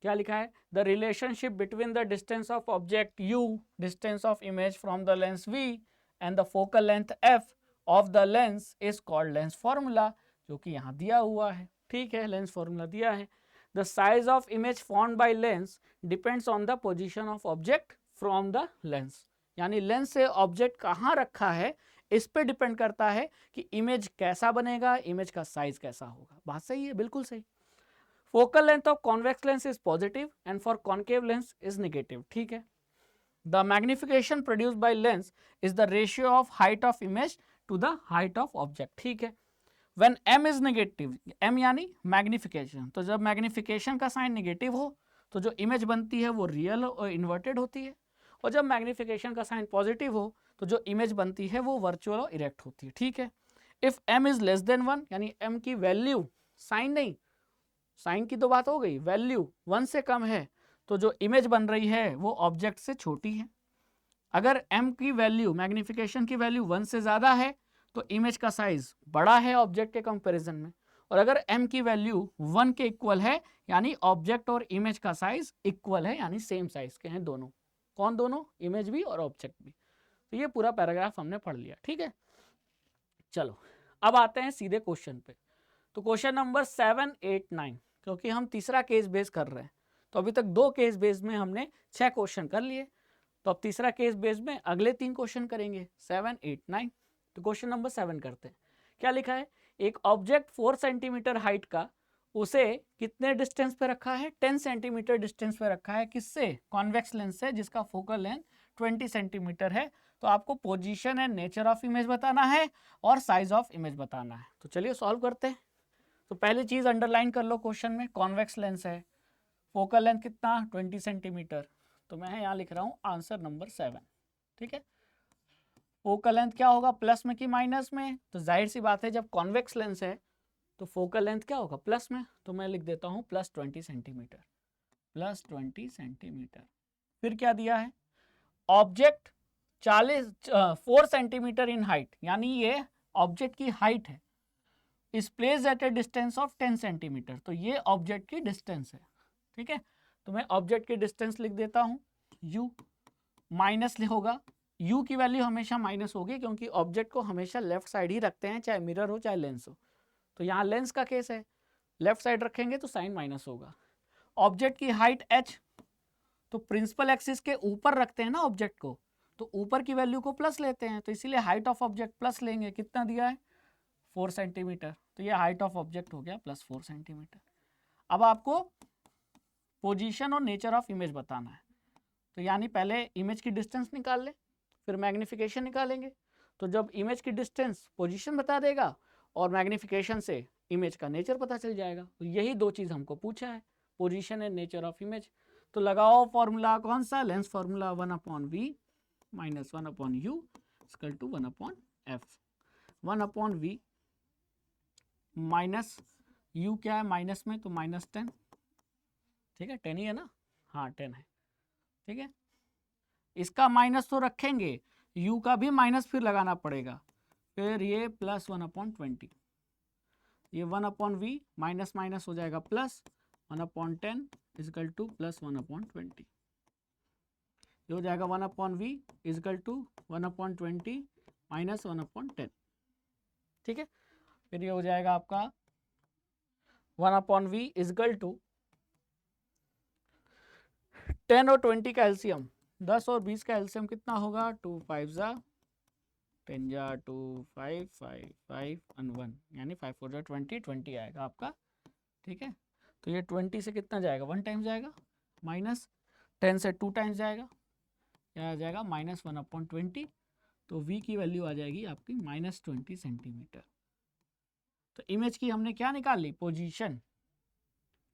क्या लिखा है? The relationship between the distance of object u, distance of image from the lens v and the focal length f of the lens is called lens formula, जो कि यहाँ दिया हुआ है, ठीक है। लेंस फॉर्मूला दिया है। The size of image formed by lens depends on the position of object from the lens, यानी लेंस से ऑब्जेक्ट कहाँ रखा है इस पे डिपेंड करता है कि इमेज कैसा बनेगा, इमेज का साइज कैसा होगा। बात सही है, बिल्कुल सही। Focal length of convex lens is positive and for concave lens is negative, ठीक है। The magnification produced by lens is the ratio of height of image to the height of object, ठीक है। When m is negative, m यानी magnification, तो जब magnification का sign negative हो तो जो इमेज बनती है वो रियल और इन्वर्टेड होती है, और जब मैग्निफिकेशन का साइन पॉजिटिव हो तो जो इमेज बनती है वो वर्चुअल और इरेक्ट होती है, ठीक है। If m is less than 1 यानी m की वैल्यू, साइन नहीं, साइन की तो बात हो गई, वैल्यू 1 से कम है तो जो इमेज बन रही है वो ऑब्जेक्ट से छोटी है। अगर m की वैल्यू, मैग्निफिकेशन की वैल्यू 1 से ज़्यादा है तो इमेज का साइज बड़ा है ऑब्जेक्ट के कंपैरिजन में, और अगर m की वैल्यू 1 के इक्वल है यानी ऑब्जेक्ट और इमेज का साइज इक्वल है, यानी सेम साइज के हैं दोनों। कौन दोनों? इमेज भी और ऑब्जेक्ट भी। तो ये पूरा पैराग्राफ हमने पढ़ लिया, ठीक है। चलो अब आते हैं सीधे क्वेश्चन पे। तो क्वेश्चन नंबर 7, 8, 9, क्योंकि हम तीसरा केस बेस कर रहे हैं तो अभी तक 2 केस बेस में हमने 6 क्वेश्चन कर लिए, तो अब तीसरा केस बेस में अगले 3 क्वेश्चन करेंगे, 7, 8, 9। तो क्वेश्चन नंबर 7 करते हैं। क्या लिखा है? एक ऑब्जेक्ट 4 सेंटीमीटर हाइट का, उसे कितने डिस्टेंस पे रखा है? 10 सेंटीमीटर डिस्टेंस पे रखा है। किससे? कॉन्वेक्स लेंस से, जिसका फोकल लेंथ 20 सेंटीमीटर है। तो आपको position and nature of image बताना है और साइज ऑफ इमेज बताना है। तो चलिए सॉल्व करते हैं। तो पहली चीज अंडरलाइन कर लो क्वेश्चन में, कॉन्वेक्स लेंस है, फोकल लेंथ कितना? 20 सेंटीमीटर। तो मैं यहाँ लिख रहा हूँ आंसर नंबर 7, ठीक है। फोकल लेंथ क्या होगा, प्लस में कि माइनस में? तो जाहिर सी बात है जब कॉन्वेक्स लेंस है तो फोकल लेंथ क्या होगा, प्लस में। तो मैं लिख देता हूँ प्लस 20 सेंटीमीटर, प्लस 20 सेंटीमीटर। फिर क्या दिया है? ऑब्जेक्ट 4 सेंटीमीटर इन हाइट, यानी ये ऑब्जेक्ट की हाइट है, is placed at a distance of 10 centimetre. तो ये ऑब्जेक्ट की डिस्टेंस है, ठीक है। तो मैं ऑब्जेक्ट की डिस्टेंस लिख देता हूँ u, माइनस होगा, u की वैल्यू हमेशा माइनस होगी क्योंकि ऑब्जेक्ट को हमेशा लेफ्ट साइड ही रखते हैं, चाहे मिरर हो चाहे लेंस हो। तो यहाँ लेंस का केस है, लेफ्ट साइड रखेंगे तो साइन माइनस होगा। ऑब्जेक्ट की हाइट h, तो प्रिंसिपल एक्सिस के ऊपर रखते हैं ना ऑब्जेक्ट को, तो ऊपर की वैल्यू को प्लस लेते हैं, तो इसीलिए हाइट ऑफ ऑब्जेक्ट प्लस लेंगे। कितना दिया है? 4 सेंटीमीटर। तो ये हाइट ऑफ ऑब्जेक्ट हो गया प्लस 4 सेंटीमीटर। अब आपको पोजीशन और नेचर ऑफ इमेज बताना है, तो यानी पहले इमेज की डिस्टेंस निकाल ले, फिर मैग्निफिकेशन निकालेंगे। तो जब इमेज की डिस्टेंस पोजीशन बता देगा और मैग्निफिकेशन से इमेज का नेचर पता चल जाएगा। तो यही 2 चीज़ हमको पूछा है, position and nature of image. तो लगाओ फॉर्मूला, कौन सा? Lens formula, 1/v minus 1/u equal to 1/f। 1/v minus u क्या है माइनस में, तो -10, ठीक है। 10 ही है ना? हाँ 10 है, ठीक है। इसका माइनस तो रखेंगे, u का भी माइनस फिर लगाना पड़ेगा, फिर ये प्लस 1/20, ये 1/v माइनस माइनस हो जाएगा प्लस 1/10 इजकल टू प्लस 1/20, ये हो जाएगा 1/v इजकल टू 1/20 माइनस 1/10, ठीक है। फिर ये हो जाएगा आपका 1/v इजकल टू 10 और 20 का एलसीएम, 10 और 20 का एलसीएम कितना होगा? 2 5 जा 10 जा 2 5 5 5 and 1, यानी 5 4 जा 20, 20 आएगा आपका, ठीक है। तो ये 20 से कितना जाएगा? 1 टाइम जाएगा, माइनस 10 से 2 टाइम्स जाएगा, क्या आ जाएगा? माइनस 1/20। तो v की वैल्यू आ जाएगी आपकी -20 सेंटीमीटर। तो इमेज की हमने क्या निकाल ली? पोजीशन,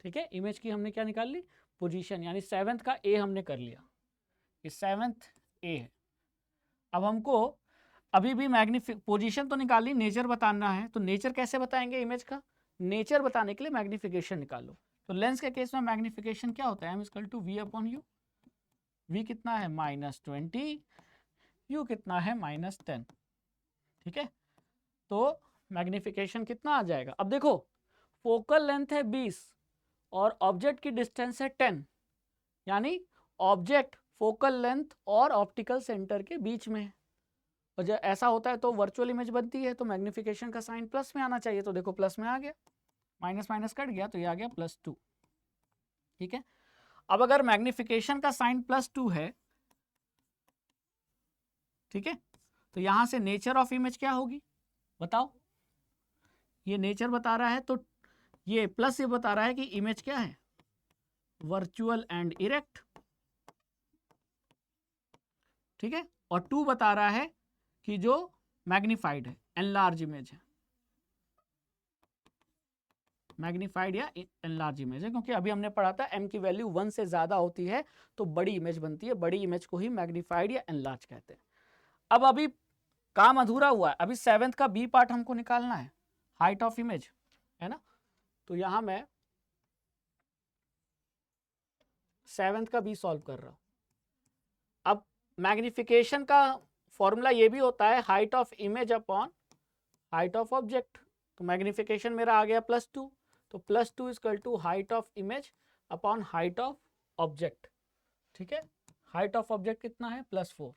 ठीक है। इमेज की हमने क्या निकाल ली? पोजीशन, यानी 7th का ए हमने कर लिया, ये 7th ए है। अब हमको अभी भी पोजीशन तो निकाली, नेचर बताना है। तो नेचर कैसे बताएंगे इमेज का? नेचर बताने के लिए मैग्निफिकेशन निकालो। तो लेंस के केस में मैग्निफिकेशन क्या होता है? m equal to v/u। v कितना है? -20, u कितना है? -10, ठीक है। तो मैग्निफिकेशन कितना आ जाएगा? अब देखो फोकल लेंथ है 20 और ऑब्जेक्ट की डिस्टेंस है 10, यानी ऑब्जेक्ट फोकल लेंथ और ऑप्टिकल सेंटर के बीच में है। और जब ऐसा होता है तो वर्चुअल इमेज बनती है, तो मैग्निफिकेशन का साइन प्लस में आना चाहिए। तो देखो प्लस में आ गया, माइनस माइनस कट गया तो ये आ गया +2, ठीक है। अब अगर मैग्निफिकेशन का साइन +2 है, ठीक है, तो यहां से नेचर ऑफ इमेज क्या होगी बताओ? ये नेचर बता रहा है, तो ये प्लस ये बता रहा है कि इमेज क्या है, वर्चुअल एंड इरेक्ट, ठीक है, और 2 बता रहा है कि जो मैग्नीफाइड है, एनलार्ज इमेज है, मैग्नीफाइड या एनलार्ज इमेज है, क्योंकि अभी हमने पढ़ा था m की वैल्यू 1 से ज्यादा होती है तो बड़ी इमेज बनती है, बड़ी इमेज को ही मैग्नीफाइड या एनलार्ज कहते हैं। अब अभी काम अधूरा हुआ है, अभी 7th का बी पार्ट हमको निकालना है, हाइट ऑफ इमेज, है ना। तो यहां मैं 7th का बी सॉल्व कर रहा हूं। अब मैग्निफिकेशन का फॉर्मूला ये भी होता है height of image upon height of object. तो मैग्निफिकेशन मेरा आ गया +2, तो +2 equal to height of image upon height of object, ठीक है। हाइट ऑफ ऑब्जेक्ट कितना है, +4,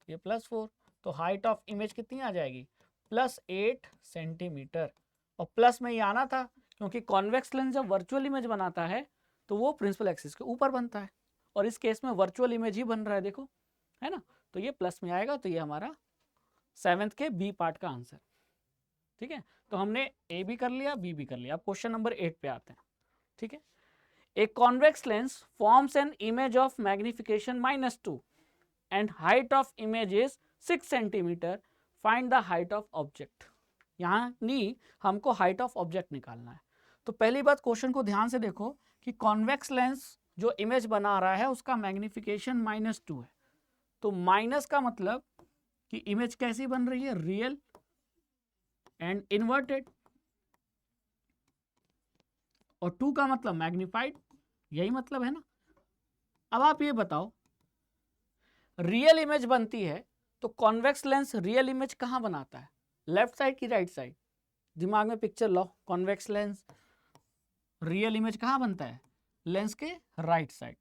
ये +4, तो हाइट ऑफ इमेज कितनी आ जाएगी, +8 सेंटीमीटर। और प्लस में ये आना था क्योंकि कॉन्वेक्स लेंस जब वर्चुअल इमेज बनाता है तो वो प्रिंसिपल एक्सिस के ऊपर बनता है, और इस केस में वर्चुअल इमेज ही बन रहा है, देखो, है ना। तो ये प्लस में आएगा, तो ये हमारा 7th के बी पार्ट का आंसर, ठीक है। तो हमने ए भी कर लिया, बी भी कर लिया। अब क्वेश्चन नंबर 8 पे आते हैं, ठीक है। ए convex lens forms an image of magnification -2 and height of image is 6 centimetre, find the height of object. यानी हमको हाइट ऑफ ऑब्जेक्ट निकालना है। तो पहली बात, क्वेश्चन को ध्यान से देखो कि कॉन्वेक्स लेंस जो इमेज बना रहा है उसका मैग्निफिकेशन -2 है, तो माइनस का मतलब कि इमेज कैसी बन रही है, रियल एंड इन्वर्टेड, और 2 का मतलब मैग्निफाइड, यही मतलब है ना। अब आप ये बताओ, रियल इमेज बनती है तो कॉन्वेक्स लेंस रियल इमेज कहां बनाता है, लेफ्ट साइड की राइट साइड, दिमाग में पिक्चर लो। कॉन्वेक्स लेंस रियल इमेज कहां बनता है, लेंस के राइट साइड।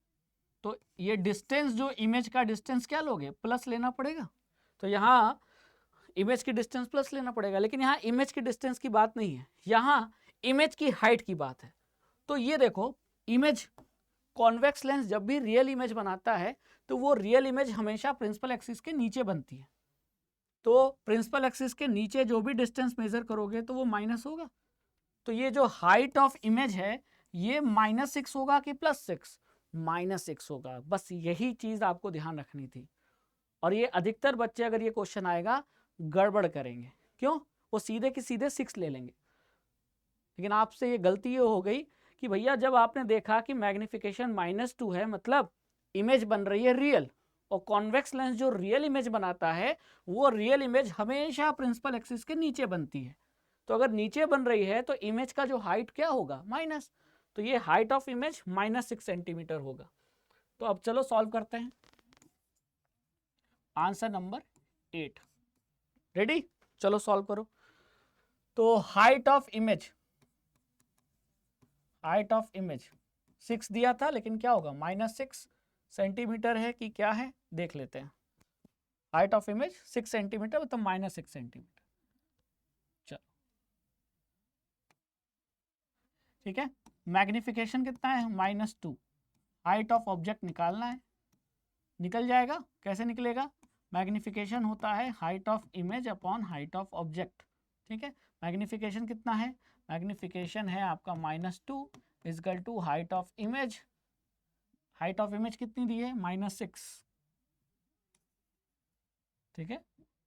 तो ये डिस्टेंस, जो इमेज का डिस्टेंस क्या लोगे, प्लस लेना पड़ेगा। तो यहाँ इमेज की डिस्टेंस प्लस लेना पड़ेगा, लेकिन यहाँ इमेज की डिस्टेंस की बात नहीं है, यहाँ इमेज की हाइट की बात है। तो ये देखो, इमेज कॉन्वेक्स लेंस जब भी रियल इमेज बनाता है तो वो रियल इमेज हमेशा प्रिंसिपल एक्सिस के नीचे बनती है। तो प्रिंसिपल एक्सिस के नीचे जो भी डिस्टेंस मेजर करोगे तो वो माइनस होगा। तो ये जो हाइट ऑफ इमेज है ये -6 होगा कि +6, -6 होगा। बस यही चीज आपको ध्यान रखनी थी। और ये अधिकतर बच्चे अगर ये क्वेश्चन आएगा गड़बड़ करेंगे, क्यों, वो सीधे के सीधे 6 ले लेंगे। लेकिन आपसे ये गलती ये हो गई कि भैया जब आपने देखा कि मैग्निफिकेशन -2 है, मतलब इमेज बन रही है रियल, और कॉन्वेक्स लेंस जो रियल इमेज बनाता है वो रियल इमेज हमेशा प्रिंसिपल एक्सिस के नीचे बनती है। तो अगर नीचे बन रही है तो इमेज का जो हाइट क्या होगा, माइनस। तो ये हाइट ऑफ इमेज -6 सेंटीमीटर होगा। तो अब चलो सॉल्व करते हैं। आंसर नंबर 8, रेडी, चलो सॉल्व करो। तो हाइट ऑफ इमेज 6 दिया था, लेकिन क्या होगा, -6 सेंटीमीटर है कि क्या है, देख लेते हैं। हाइट ऑफ इमेज 6 सेंटीमीटर, मतलब -6 सेंटीमीटर। चलो ठीक है, मैग्निफिकेशन कितना है, -2, हाइट ऑफ ऑब्जेक्ट निकालना है, निकल जाएगा। कैसे निकलेगा, मैग्निफिकेशन होता है height of image upon height of object, ठीक है। मैग्निफिकेशन कितना है, मैग्निफिकेशन है आपका -2 equal to height of image. Height of image कितनी दी है, -6, ठीक है,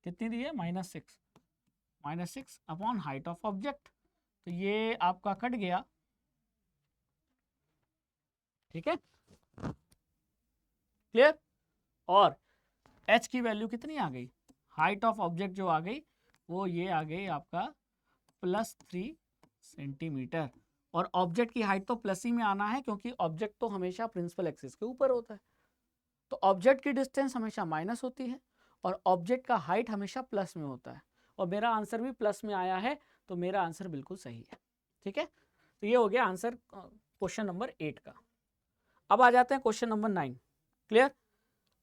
कितनी दी है, -6 अपॉन हाइट ऑफ ऑब्जेक्ट। तो ये आपका कट गया, ठीक है, क्लियर। और h की वैल्यू कितनी आ गई, हाइट ऑफ ऑब्जेक्ट जो आ गई वो ये आ गई आपका +3 सेंटीमीटर। और ऑब्जेक्ट की हाइट तो प्लस ही में आना है क्योंकि ऑब्जेक्ट तो हमेशा प्रिंसिपल एक्सिस के ऊपर होता है। तो ऑब्जेक्ट की डिस्टेंस हमेशा माइनस होती है और ऑब्जेक्ट का हाइट हमेशा प्लस में होता है, और मेरा आंसर भी प्लस में आया है, तो मेरा आंसर बिल्कुल सही है, ठीक है। तो ये हो गया आंसर क्वेश्चन नंबर 8 का। अब आ जाते हैं क्वेश्चन नंबर 9, क्लियर।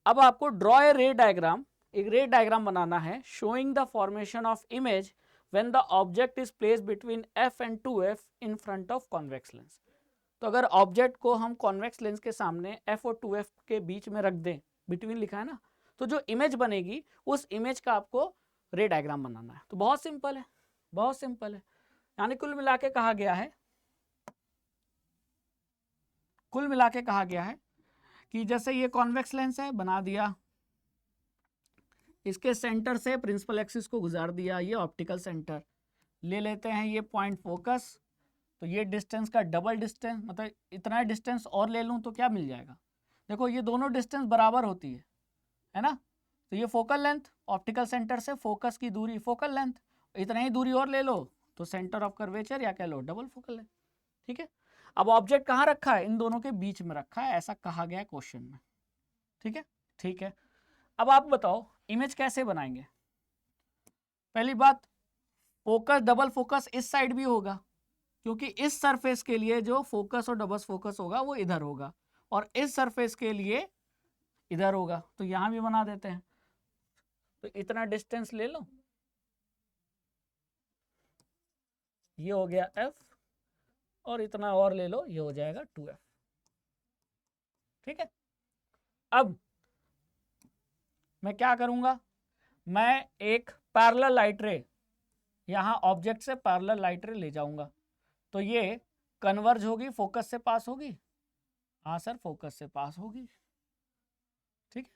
अब आपको ड्रॉ ए रे डायग्राम, एक रे डायग्राम बनाना है showing the formation of image when the object is placed between f and 2f in front of convex lens. तो अगर ऑब्जेक्ट को हम कॉन्वेक्स लेंस के सामने f और 2f के बीच में रख दें, बिटवीन लिखा है ना, तो जो इमेज बनेगी उस इमेज का आपको रे डायग्राम बनाना है। तो बहुत सिंपल है, बहुत सिंपल है। यानी कुल मिला के कहा गया है कुल मिला के कहा गया है कि जैसे ये कॉन्वेक्स लेंस है, बना दिया, इसके सेंटर से प्रिंसिपल एक्सिस को गुजार दिया, ये ऑप्टिकल सेंटर, ले लेते हैं ये पॉइंट फोकस, तो ये डिस्टेंस का डबल डिस्टेंस, मतलब इतना डिस्टेंस और ले लूँ तो क्या मिल जाएगा, देखो ये दोनों डिस्टेंस बराबर होती है ना, तो ये फोकल लेंथ, ऑप्टिकल सेंटर से फोकस की दूरी फोकल लेंथ, इतना ही दूरी और ले लो तो सेंटर ऑफ कर्वेचर या कह लो डबल फोकल लेंथ। ठीक है, अब ऑब्जेक्ट कहाँ रखा है, इन दोनों के बीच में रखा है, ऐसा कहा गया है क्वेश्चन में। ठीक है, ठीक है, अब आप बताओ इमेज कैसे बनाएंगे। पहली बात, फोकस डबल फोकस इस साइड भी होगा, क्योंकि इस सरफेस के लिए जो फोकस और डबल फोकस होगा वो इधर होगा, और इस सरफेस के लिए इधर होगा, तो यहां भी बना देते हैं। तो इतना डिस्टेंस ले लो, ये हो गया f, और इतना और ले लो, ये हो जाएगा 2f। ठीक है, अब मैं क्या करूंगा, मैं एक पैरेलल लाइट रे यहां ऑब्जेक्ट से पैरेलल लाइट रे ले जाऊंगा, तो ये कन्वर्ज होगी, फोकस से पास होगी, हाँ सर फोकस से पास होगी। ठीक है,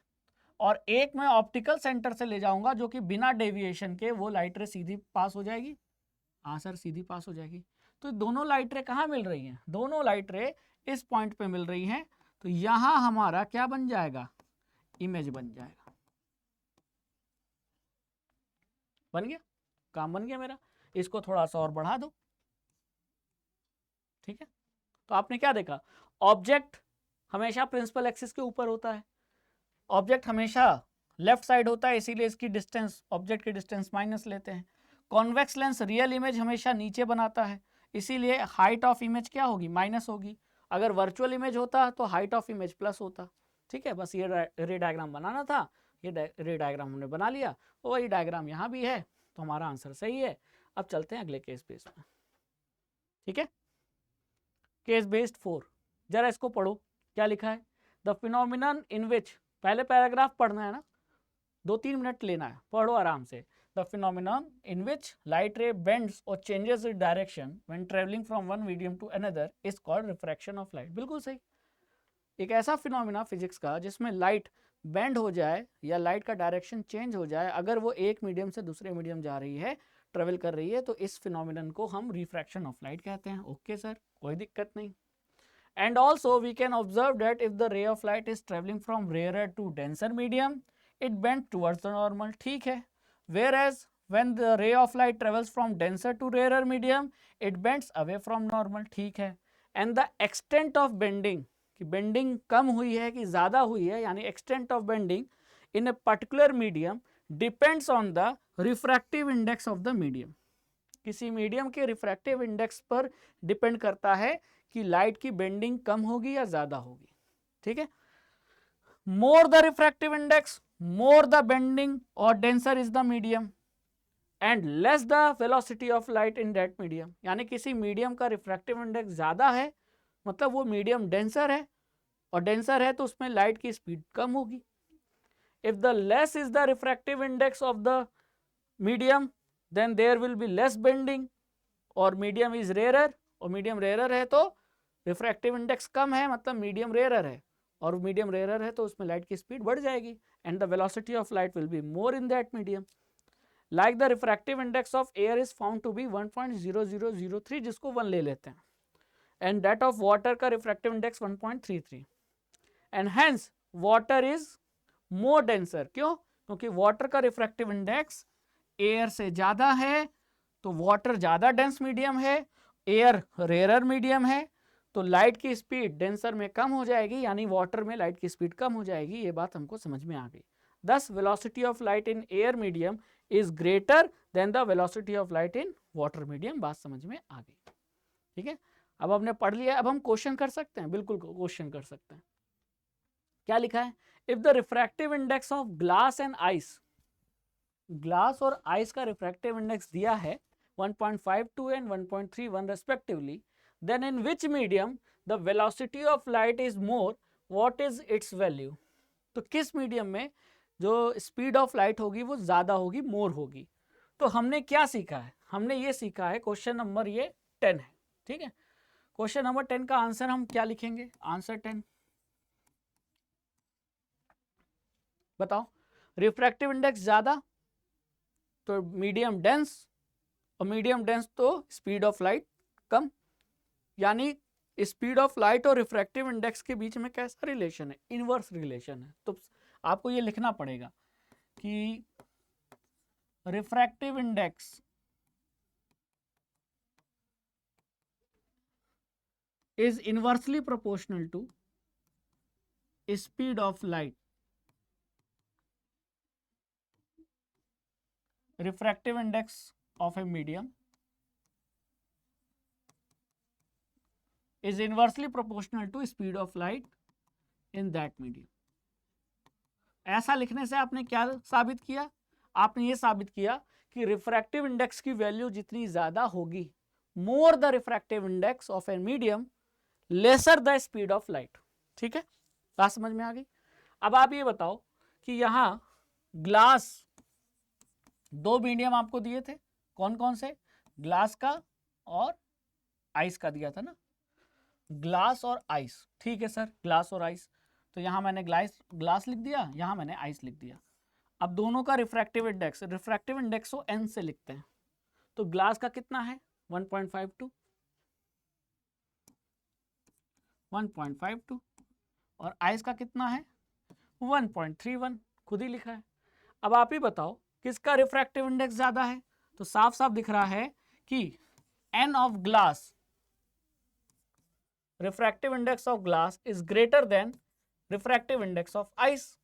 और एक मैं ऑप्टिकल सेंटर से ले जाऊंगा जो कि बिना डेविएशन के वो लाइट रे सीधी पास हो जाएगी, हाँ सर सीधी पास हो जाएगी। तो दोनों लाइट रे कहाँ मिल रही हैं, दोनों लाइट रे इस पॉइंट पे मिल रही हैं, तो यहां हमारा क्या बन जाएगा, इमेज बन जाएगा। बन गया, काम बन गया मेरा, इसको थोड़ा सा और बढ़ा दो। ठीक है, तो आपने क्या देखा, ऑब्जेक्ट हमेशा प्रिंसिपल एक्सिस के ऊपर होता है, ऑब्जेक्ट हमेशा लेफ्ट साइड होता है, इसीलिए इसकी डिस्टेंस, ऑब्जेक्ट की डिस्टेंस माइनस लेते हैं। कॉन्वेक्स लेंस रियल इमेज हमेशा नीचे बनाता है, इसीलिए हाइट ऑफ इमेज क्या होगी, माइनस होगी। अगर वर्चुअल इमेज होता तो हाइट ऑफ इमेज प्लस होता। ठीक है, बस ये रे डायग्राम बनाना था, ये रे डायग्राम हमने बना लिया, वही डायग्राम यहाँ भी है, तो हमारा आंसर सही है। अब चलते हैं अगले केस बेस्ड में। ठीक है, केस बेस्ड 4, जरा इसको पढ़ो, क्या लिखा है, द फिनोमिनन इन विच, पहले पैराग्राफ पढ़ना है ना, 2-3 मिनट लेना है, पढ़ो आराम से। The phenomenon in which light ray bends और changes its direction when travelling from one medium to another is called refraction of light. बिल्कुल सही, एक ऐसा फिनोमिना फिजिक्स का जिसमें लाइट बेंड हो जाए या लाइट का डायरेक्शन चेंज हो जाए, अगर वो एक मीडियम से दूसरे मीडियम जा रही है, ट्रेवल कर रही है, तो इस फिनोमिनन को हम रिफ्रैक्शन ऑफ लाइट कहते हैं। ओके सर, कोई दिक्कत नहीं। And also we can observe that if the ray of light is traveling from rarer to denser medium, it bends towards the normal. ठीक है, whereas when the ray of light travels from denser to rarer medium, it bends away from normal. ठीक है, and the extent of bending, कि bending कम हुई है कि ज़्यादा हुई है, यानी extent of bending in a particular medium depends on the refractive index of the medium. किसी मीडियम के रिफ्रैक्टिव इंडेक्स पर डिपेंड करता है कि लाइट की बेंडिंग कम होगी या ज्यादा होगी। ठीक है, more the refractive index more the bending और denser is the medium and less the velocity of light in that medium. यानी किसी मीडियम का रिफ्रैक्टिव इंडेक्स ज्यादा है, मतलब वो मीडियम डेंसर है, और डेंसर है तो उसमें लाइट की स्पीड कम होगी। If the less is the refractive index of the medium then there will be less bending, और medium is rarer, और medium rarer है तो refractive index कम है, मतलब medium rarer है, और medium rarer है तो उसमें light की speed बढ़ जाएगी, and the velocity of light will be more in that medium. Like the refractive index of air is found to be 1.0003, जिसको 1 ले लेते हैं, and that of water का refractive index 1.33, and hence water is more denser. क्यों, क्योंकि water का refractive index air से ज्यादा है, तो वाटर ज्यादा डेंस मीडियम है, एयर रेयर मीडियम है, तो लाइट की स्पीड डेंसर में कम हो जाएगी, यानी वाटर में लाइट की स्पीड कम हो जाएगी। ये बात हमको समझ में आ गई। दस velocity of light in air medium is greater than the velocity of light in water medium. बात समझ में आ गई। ठीक है, अब हमने पढ़ लिया, अब हम क्वेश्चन कर सकते हैं, बिल्कुल क्वेश्चन कर सकते हैं। क्या लिखा है, if the refractive index of glass and ice, glass और आइस का रिफ्रैक्टिव इंडेक्स दिया है 1.52 and 1.31 respectively, then in which medium the velocity of light is more, what is its value. तो किस मीडियम में जो स्पीड ऑफ लाइट होगी वो ज़्यादा होगी, मोर होगी। तो हमने क्या सीखा है, हमने ये सीखा है, क्वेश्चन नंबर ये 10 है। ठीक है, क्वेश्चन नंबर 10 का आंसर हम क्या लिखेंगे? आंसर 10 बताओ। रिफ्रैक्टिव इंडेक्स ज्यादा तो मीडियम डेंस, और मीडियम डेंस तो स्पीड ऑफ लाइट कम, यानी स्पीड ऑफ लाइट और रिफ्रैक्टिव इंडेक्स के बीच में कैसा रिलेशन है? इनवर्स रिलेशन है। तो आपको ये लिखना पड़ेगा कि refractive index is inversely proportional to speed of light. Refractive index of a medium is inversely proportional to speed of light in that medium. ऐसा लिखने से आपने क्या साबित किया? आपने ये साबित किया कि रिफ्रैक्टिव इंडेक्स की वैल्यू जितनी ज्यादा होगी, मोर the refractive index of a medium lesser the speed of light. ठीक है, बात समझ में आ गई? अब आप ये बताओ कि यहां ग्लास, दो मीडियम आपको दिए थे, कौन कौन से? ग्लास का और आइस का दिया था ना, ग्लास और आइस। ठीक है सर, ग्लास और आइस, तो यहां मैंने ग्लास लिख दिया, यहां मैंने आइस लिख दिया। अब दोनों का रिफ्रैक्टिव इंडेक्स को n से लिखते हैं। तो ग्लास का कितना है? 1.52, 1.52, और आइस का कितना है? 1.31, खुद ही लिखा है। अब आप ही बताओ किसका रिफ्रैक्टिव इंडेक्स ज्यादा है? तो साफ साफ दिख रहा है कि n of glass, refractive index of glass is greater than refractive index of ice,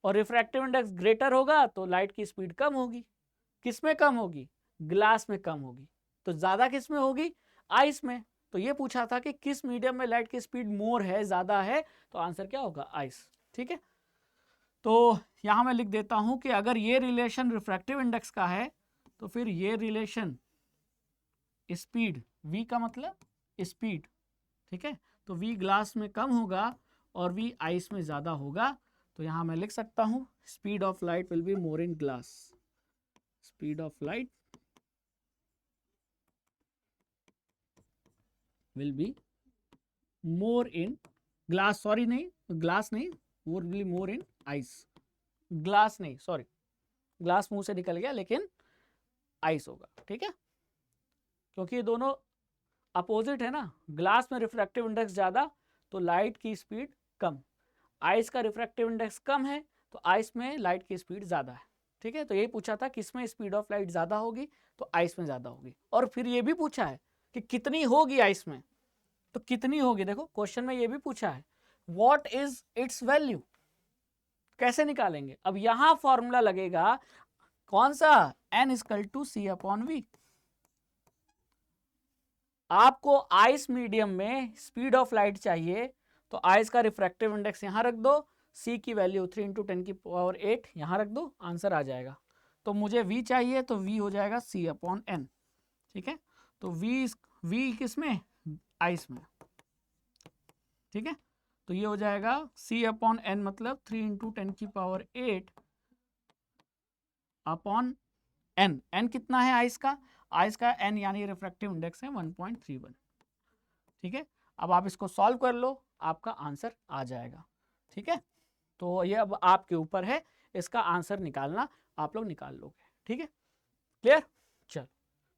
और रिफ्रैक्टिव इंडेक्स ग्रेटर होगा तो लाइट की स्पीड कम होगी। किस में कम होगी? ग्लास में कम होगी। तो ज्यादा किस में होगी? आइस में। तो ये पूछा था कि किस मीडियम में लाइट की स्पीड मोर है, ज्यादा है, तो आंसर क्या होगा? आइस। ठीक है, तो यहां मैं लिख देता हूं कि अगर ये रिलेशन रिफ्रैक्टिव इंडेक्स का है तो फिर ये रिलेशन स्पीड, v का मतलब स्पीड, ठीक है, तो v ग्लास में कम होगा और v आइस में ज्यादा होगा। तो यहां मैं लिख सकता हूं speed of light will be more in glass, speed of light will be more in glass, sorry नहीं, ग्लास नहीं, वो will be more in ice, glass नहीं, सॉरी, ग्लास मुंह से निकल गया, लेकिन आइस होगा। ठीक है, क्योंकि ये दोनों अपोजिट है ना, ग्लास में रिफ्रैक्टिव इंडेक्स ज्यादा तो लाइट की स्पीड कम, आइस का रिफ्रैक्टिव इंडेक्स कम है तो आइस में लाइट की स्पीड ज्यादा है। ठीक है, तो यही पूछा था किसमें स्पीड ऑफ लाइट ज्यादा होगी, तो आइस में ज्यादा होगी। और फिर ये भी पूछा है कि कितनी होगी आइस में, तो कितनी होगी, देखो क्वेश्चन में ये भी पूछा है व्हाट इज इट्स वैल्यू, कैसे निकालेंगे? अब यहां फॉर्मूला लगेगा कौन सा? n equal to c upon v. आपको आइस मीडियम में स्पीड ऑफ लाइट चाहिए तो आइस का रिफ्रैक्टिव इंडेक्स यहां रख दो, c की वैल्यू 3 × 10⁸ यहां रख दो, आंसर आ जाएगा। तो मुझे v चाहिए तो v हो जाएगा c अपॉन n। ठीक है, तो v किस में? आइस में। ठीक है, तो ये हो जाएगा c अपॉन n मतलब 3 × 10⁸ अपॉन n। n कितना है आइस का? आइस का n यानी रिफ्रैक्टिव इंडेक्स है 1.31। ठीक है, अब आप इसको सॉल्व कर लो, आपका आंसर आ जाएगा। ठीक है, तो ये अब आपके ऊपर है, इसका आंसर निकालना, आप लोग निकाल लोगे। ठीक है, क्लियर? चल,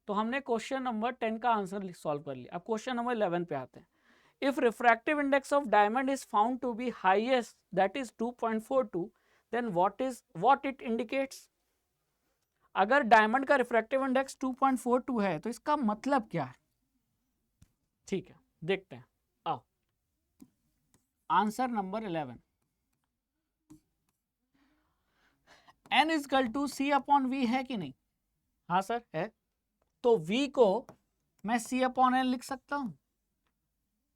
तो हमने क्वेश्चन नंबर 10 का आंसर सॉल्व कर लिया। अब क्वेश्चन नंबर 11 पे आते हैं। If refractive index of diamond is found to be highest, that is 2.42, then what it indicates. अगर डायमंड का रिफ्रैक्टिव इंडेक्स 2.42 है तो इसका मतलब क्या है? ठीक है, देखते हैं, आओ। Answer number 11, n equal to c upon v है कि नहीं? हाँ सर है, तो v को मैं c अपॉन n लिख सकता हूं।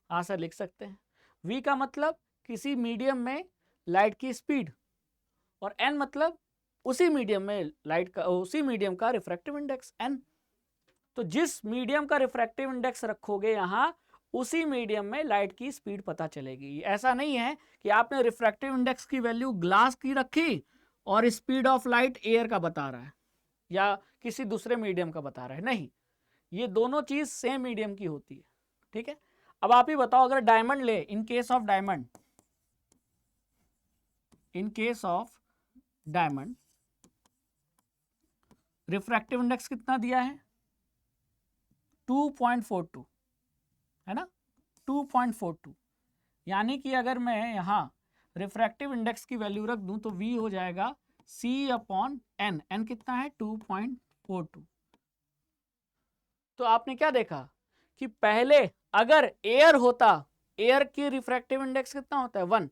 हाँ सर लिख सकते हैं। v का मतलब किसी मीडियम में लाइट की स्पीड, और n मतलब उसी मीडियम में लाइट का, उसी मीडियम का रिफ्रैक्टिव इंडेक्स n। तो जिस मीडियम का रिफ्रैक्टिव इंडेक्स रखोगे यहां, उसी मीडियम में लाइट की स्पीड पता चलेगी। ऐसा नहीं है कि आपने रिफ्रैक्टिव इंडेक्स की वैल्यू ग्लास की रखी और स्पीड ऑफ लाइट एयर का बता रहा है या किसी दूसरे मीडियम का बता रहा है, नहीं, ये दोनों चीज सेम मीडियम की होती है। ठीक है, अब आप ही बताओ, अगर डायमंड ले, इन case of diamond, in case of diamond refractive index कितना दिया है, 2.42 है ना, 2.42, यानी कि अगर मैं यहां रिफ्रैक्टिव इंडेक्स की वैल्यू रख दूं तो V हो जाएगा C/N, N कितना है 2.42। तो आपने क्या देखा कि पहले अगर एयर होता, एयर की रिफ्रैक्टिव इंडेक्स कितना होता है 1,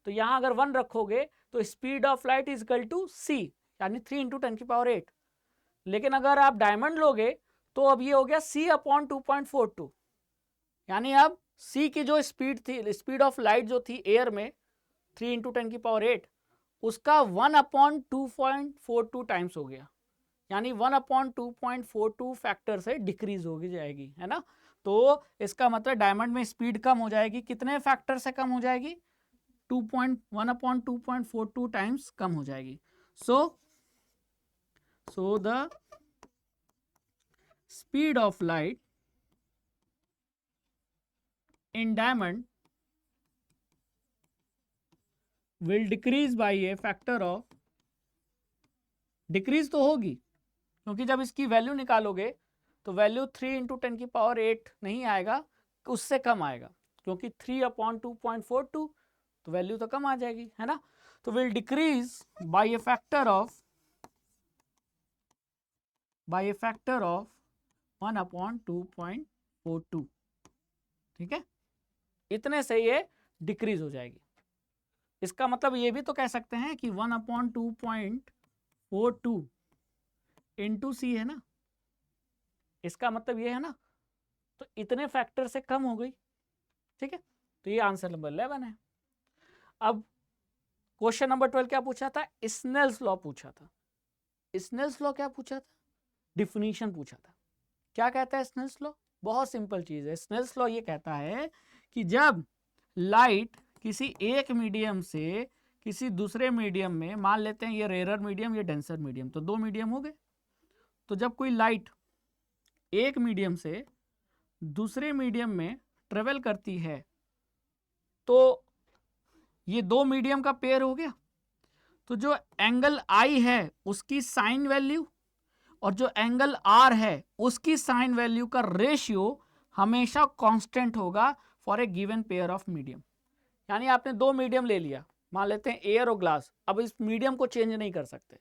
तो यहां अगर 1 रखोगे तो speed of light is equal to C, यानी 3 × 10⁸। लेकिन अगर आप डायमंड लोगे तो अब ये हो गया C/2.42, यानी अब C की जो स्पीड थी, स्पीड ऑफ लाइट जो थी एयर में 3 × 10⁸, उसका 1/2.42 टाइम्स हो गया, यानी 1/2.42 फैक्टर से डिक्रीज होगी जाएगी, है ना। तो इसका मतलब डायमंड में स्पीड कम हो जाएगी, कितने फैक्टर से कम हो जाएगी, 1/2.42 टाइम्स कम हो जाएगी। So the speed of light in diamond will decrease by a factor of, decrease तो होगी क्योंकि जब इसकी वैल्यू निकालोगे तो वैल्यू 3 × 10⁸ नहीं आएगा, उससे कम आएगा, क्योंकि 3/2.42 तो वैल्यू तो कम आ जाएगी, है ना। तो will decrease by A factor of 1/2.42, ठीक है, इतने से ये डिक्रीज हो जाएगी। इसका मतलब ये भी तो कह सकते हैं कि 1/2.42 इंटू C है ना, इसका मतलब ये है ना, तो इतने फैक्टर से कम हो गई, ठीक है। तो ये आंसर नंबर 11 है। अब क्वेश्चन नंबर 12 क्या पूछा था, स्नेल्स लॉ पूछा था। स्नेल्स लॉ क्या पूछा था, डिफिनीशन पूछा था। क्या कहता है स्नेल्स लॉ, बहुत सिंपल चीज है। स्नेल्स लॉ ये कहता है कि जब लाइट किसी एक मीडियम से किसी दूसरे मीडियम में, मान लेते हैं ये रेयर मीडियम, ये डेंसर मीडियम, तो दो मीडियम हो गए, तो जब कोई लाइट एक मीडियम से दूसरे मीडियम में ट्रेवल करती है तो ये दो मीडियम का पेयर हो गया, तो जो एंगल I है उसकी साइन वैल्यू और जो एंगल R है उसकी साइन वैल्यू का रेशियो हमेशा कांस्टेंट होगा for a given pair of medium. यानी आपने दो मीडियम ले लिया, मान लेते हैं एयर और ग्लास, अब इस मीडियम को चेंज नहीं कर सकते,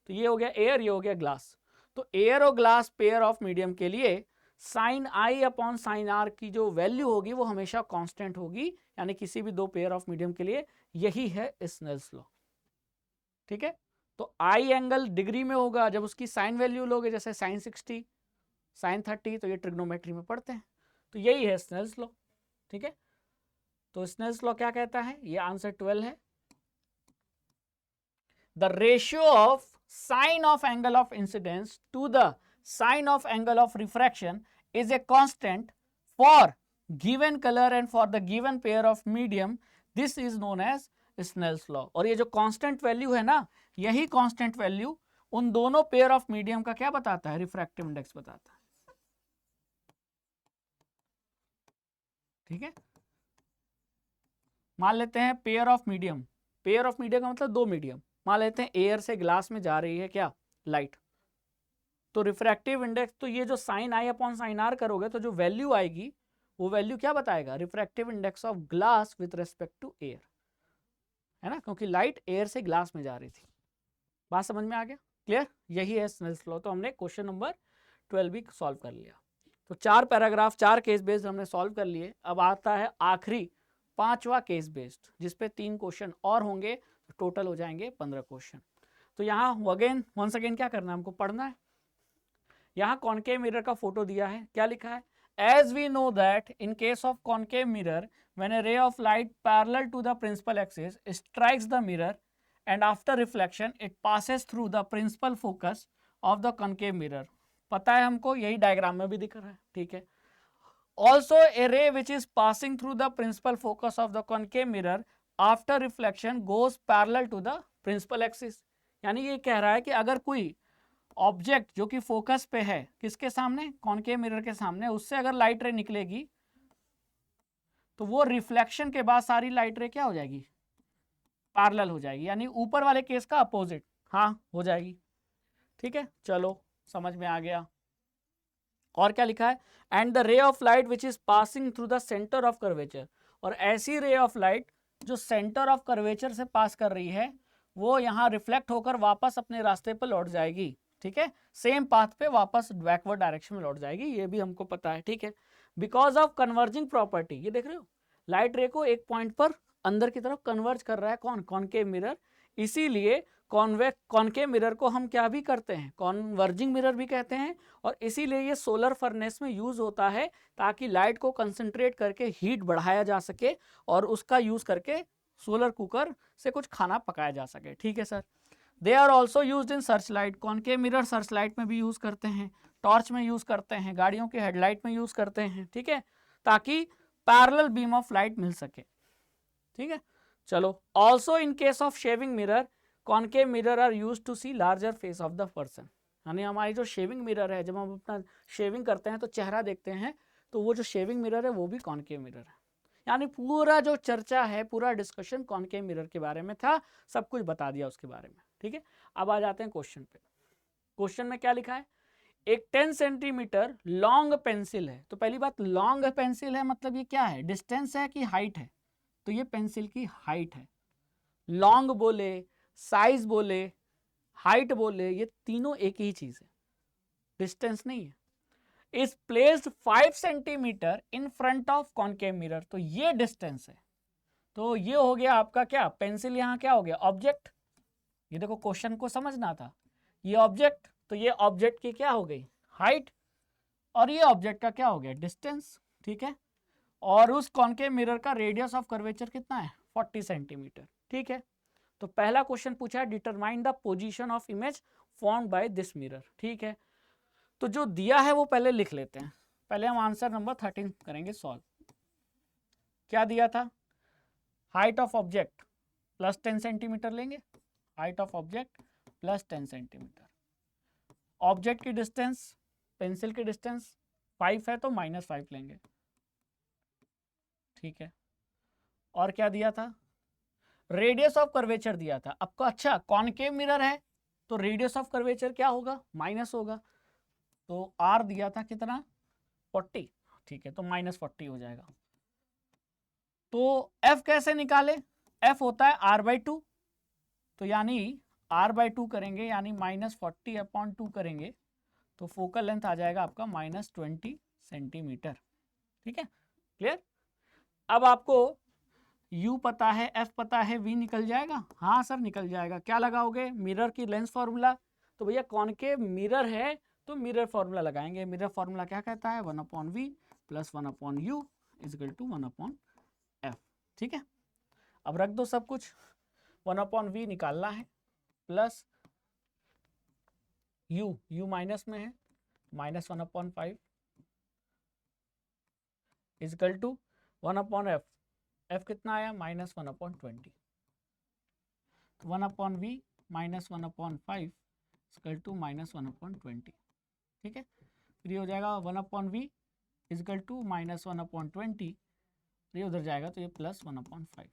तो ये हो गया एयर, ये हो गया ग्लास। तो एयर और ग्लास पेयर ऑफ मीडियम के लिए साइन I/साइन R की जो वैल्यू होगी वो हमेशा कांस्टेंट होगी, यानी किसी भी दो पेयर ऑफ मीडियम के लिए यही है स्नेल्स लॉ, ठीक है। तो I एंगल डिग्री में होगा जब उसकी साइन वैल्यू लोगे, जैसे साइन 60, साइन 30, तो ये ट्रिग्नोमेट्री में पढ़ते हैं, तो यही है स्नेल्स लॉ, ठीक है। तो स्नेल्स लॉ क्या कहता है, ये आंसर 12 है। The ratio of sine of angle of incidence to the sign of angle of refraction is a constant for given colour and for the given pair of medium, this is known as Snell's law. और ये जो constant value है ना, यही constant value उन दोनों pair of medium का क्या बताता है, रिफ्रैक्टिव इंडेक्स बताता है, ठीक है। मान लेते हैं pair of medium, pair of medium का मतलब दो मीडियम, मान लेते हैं एयर से ग्लास में जा रही है क्या, लाइट, तो रिफ्रैक्टिव इंडेक्स, तो ये जो साइन I/साइन R करोगे तो जो वैल्यू आएगी वो वैल्यू क्या बताएगा, refractive index of glass with respect to air, है ना, क्योंकि लाइट एयर से ग्लास में जा रही थी। बात समझ में आ गया, क्लियर, यही है स्नेल्स लॉ। तो हमने क्वेश्चन नंबर 12 भी सॉल्व कर लिया। तो 4 पैराग्राफ 4 केस बेस्ड हमने सॉल्व कर लिए। अब आता है आखिरी 5वां केस बेस्ड, जिसपे 3 क्वेश्चन और होंगे, तो टोटल हो जाएंगे 15 क्वेश्चन। तो यहाँ अगेन वंस अगेन क्या करना है, हमको पढ़ना है। यहाँ कॉनकेव मिरर का फोटो दिया है, क्या लिखा है, as we know that in case of concave mirror when a ray of light parallel to the principal axis strikes the mirror and after reflection it passes through the principal focus of the concave mirror। पता है हमको, यही diagram में भी दिख रहा है, ठीक है। Also a ray which is passing through the principal focus of the concave mirror after reflection goes parallel to the principal axis। यानी ये कह रहा है कि अगर कोई ऑब्जेक्ट जो कि फोकस पे है, किसके सामने, कॉनकेव मिरर के सामने, उससे अगर लाइट रे निकलेगी तो वो रिफ्लेक्शन के बाद सारी लाइट रे क्या हो जाएगी, पैरेलल हो जाएगी, यानी ऊपर वाले केस का अपोजिट, हाँ हो जाएगी। ठीक है, चलो समझ में आ गया। और क्या लिखा है, एंड द रे of light which is passing through the centre of curvature, और ऐसी रे ऑफ लाइट जो सेंटर ऑफ कर्वेचर से पास कर रही है वो यहाँ रिफ्लेक्ट होकर वापस अपने रास्ते पर लौट जाएगी। ठीक है, सेम पाथ पे वापस बैकवर्ड डायरेक्शन में लौट जाएगी, ये भी हमको पता है। ठीक है, बिकॉज ऑफ कन्वर्जिंग प्रॉपर्टी, ये देख रहे हो लाइट रे को एक पॉइंट पर अंदर की तरफ कन्वर्ज कर रहा है कौन, कॉनकेव मिरर, इसीलिए कॉनकेव मिरर को हम क्या भी करते हैं, कॉन्वर्जिंग मिरर भी कहते हैं, और इसीलिए ये सोलर फर्नेस में यूज होता है ताकि लाइट को कंसंट्रेट करके हीट बढ़ाया जा सके और उसका यूज करके सोलर कुकर से कुछ खाना पकाया जा सके। ठीक है sir, they are also use in search light, concave mirror search light में भी यूज करते हैं, टॉर्च में यूज करते हैं, गाड़ियों के हेडलाइट में यूज करते हैं। ठीक है, ताकि पैरेलल बीम ऑफ लाइट मिल सके। ठीक है, चलो also in case of shaving mirror concave mirror are use to see larger face of the person, यानी हमारी जो शेविंग मिरर है, जब हम अपना शेविंग करते हैं तो चेहरा देखते हैं, तो वो जो शेविंग मिरर है वो भी कॉनकेव मिरर है। यानी पूरा जो चर्चा है, पूरा डिस्कशन कॉनकेव मिरर के बारे में था, सब कुछ बता दिया उसके बारे में। ठीक है, अब आ जाते हैं क्वेश्चन पे। क्वेश्चन में क्या लिखा है, एक 10 सेंटीमीटर लॉन्ग पेंसिल है, तो पहली बात लॉन्ग पेंसिल है मतलब ये क्या है, डिस्टेंस है कि हाइट है, तो ये पेंसिल की हाइट है। लॉन्ग बोले, साइज बोले, हाइट बोले, ये तीनों एक ही चीज है, डिस्टेंस नहीं है। Is placed 5 centimetre in front of concave mirror, तो ये डिस्टेंस है। तो ये हो गया आपका क्या, पेंसिल यहाँ क्या हो गया, ऑब्जेक्ट। ये देखो क्वेश्चन को समझना था, ये ऑब्जेक्ट, तो ये ऑब्जेक्ट की क्या हो गई, हाइट, और ये ऑब्जेक्ट का क्या हो गया, डिस्टेंस। ठीक है, और उस कॉनकेव मिरर का रेडियस ऑफ कर्वेचर कितना है, 40 सेंटीमीटर। ठीक है, तो पहला क्वेश्चन पूछा है, determine the position of image formed by this mirror. ठीक है, तो जो दिया है वो पहले लिख लेते हैं, पहले हम आंसर नंबर 13 करेंगे सॉल्व। क्या दिया था, height of object plus 10 centimetre लेंगे, height of object plus 10 centimetre, object की डिस्टेंस, पेंसिल की डिस्टेंस 5 है तो -5 लेंगे। ठीक है, और क्या दिया था, रेडियस ऑफ कर्वेचर दिया था आपको। अच्छा, कॉनकेव मिरर है तो रेडियस ऑफ कर्वेचर क्या होगा, माइनस होगा, तो आर दिया था कितना, 40। ठीक है, तो -40 हो जाएगा। तो एफ कैसे निकाले, एफ होता है r/2, तो यानी r/2 करेंगे, यानी -40/2 करेंगे, तो फोकल लेंथ आ जाएगा आपका -20 सेंटीमीटर। ठीक है, क्लियर। अब आपको u पता है, f पता है, v निकल जाएगा, हाँ सर निकल जाएगा। क्या लगाओगे, मिरर की लेंस फॉर्मूला, तो भैया कॉनकेव मिरर है तो मिरर फॉर्मूला लगाएंगे। मिरर फॉर्मूला क्या कहता है, 1/v + 1/u = 1/f। ठीक है, अब रख दो सब कुछ, 1/v निकालना है, प्लस u माइनस में है, -1/5 = 1/f, f कितना आया, -1/20, 1/v -1/5 = -1/20। ठीक है, फिर ये हो जाएगा 1/v = -1/20, ये उधर जाएगा तो ये +1/5।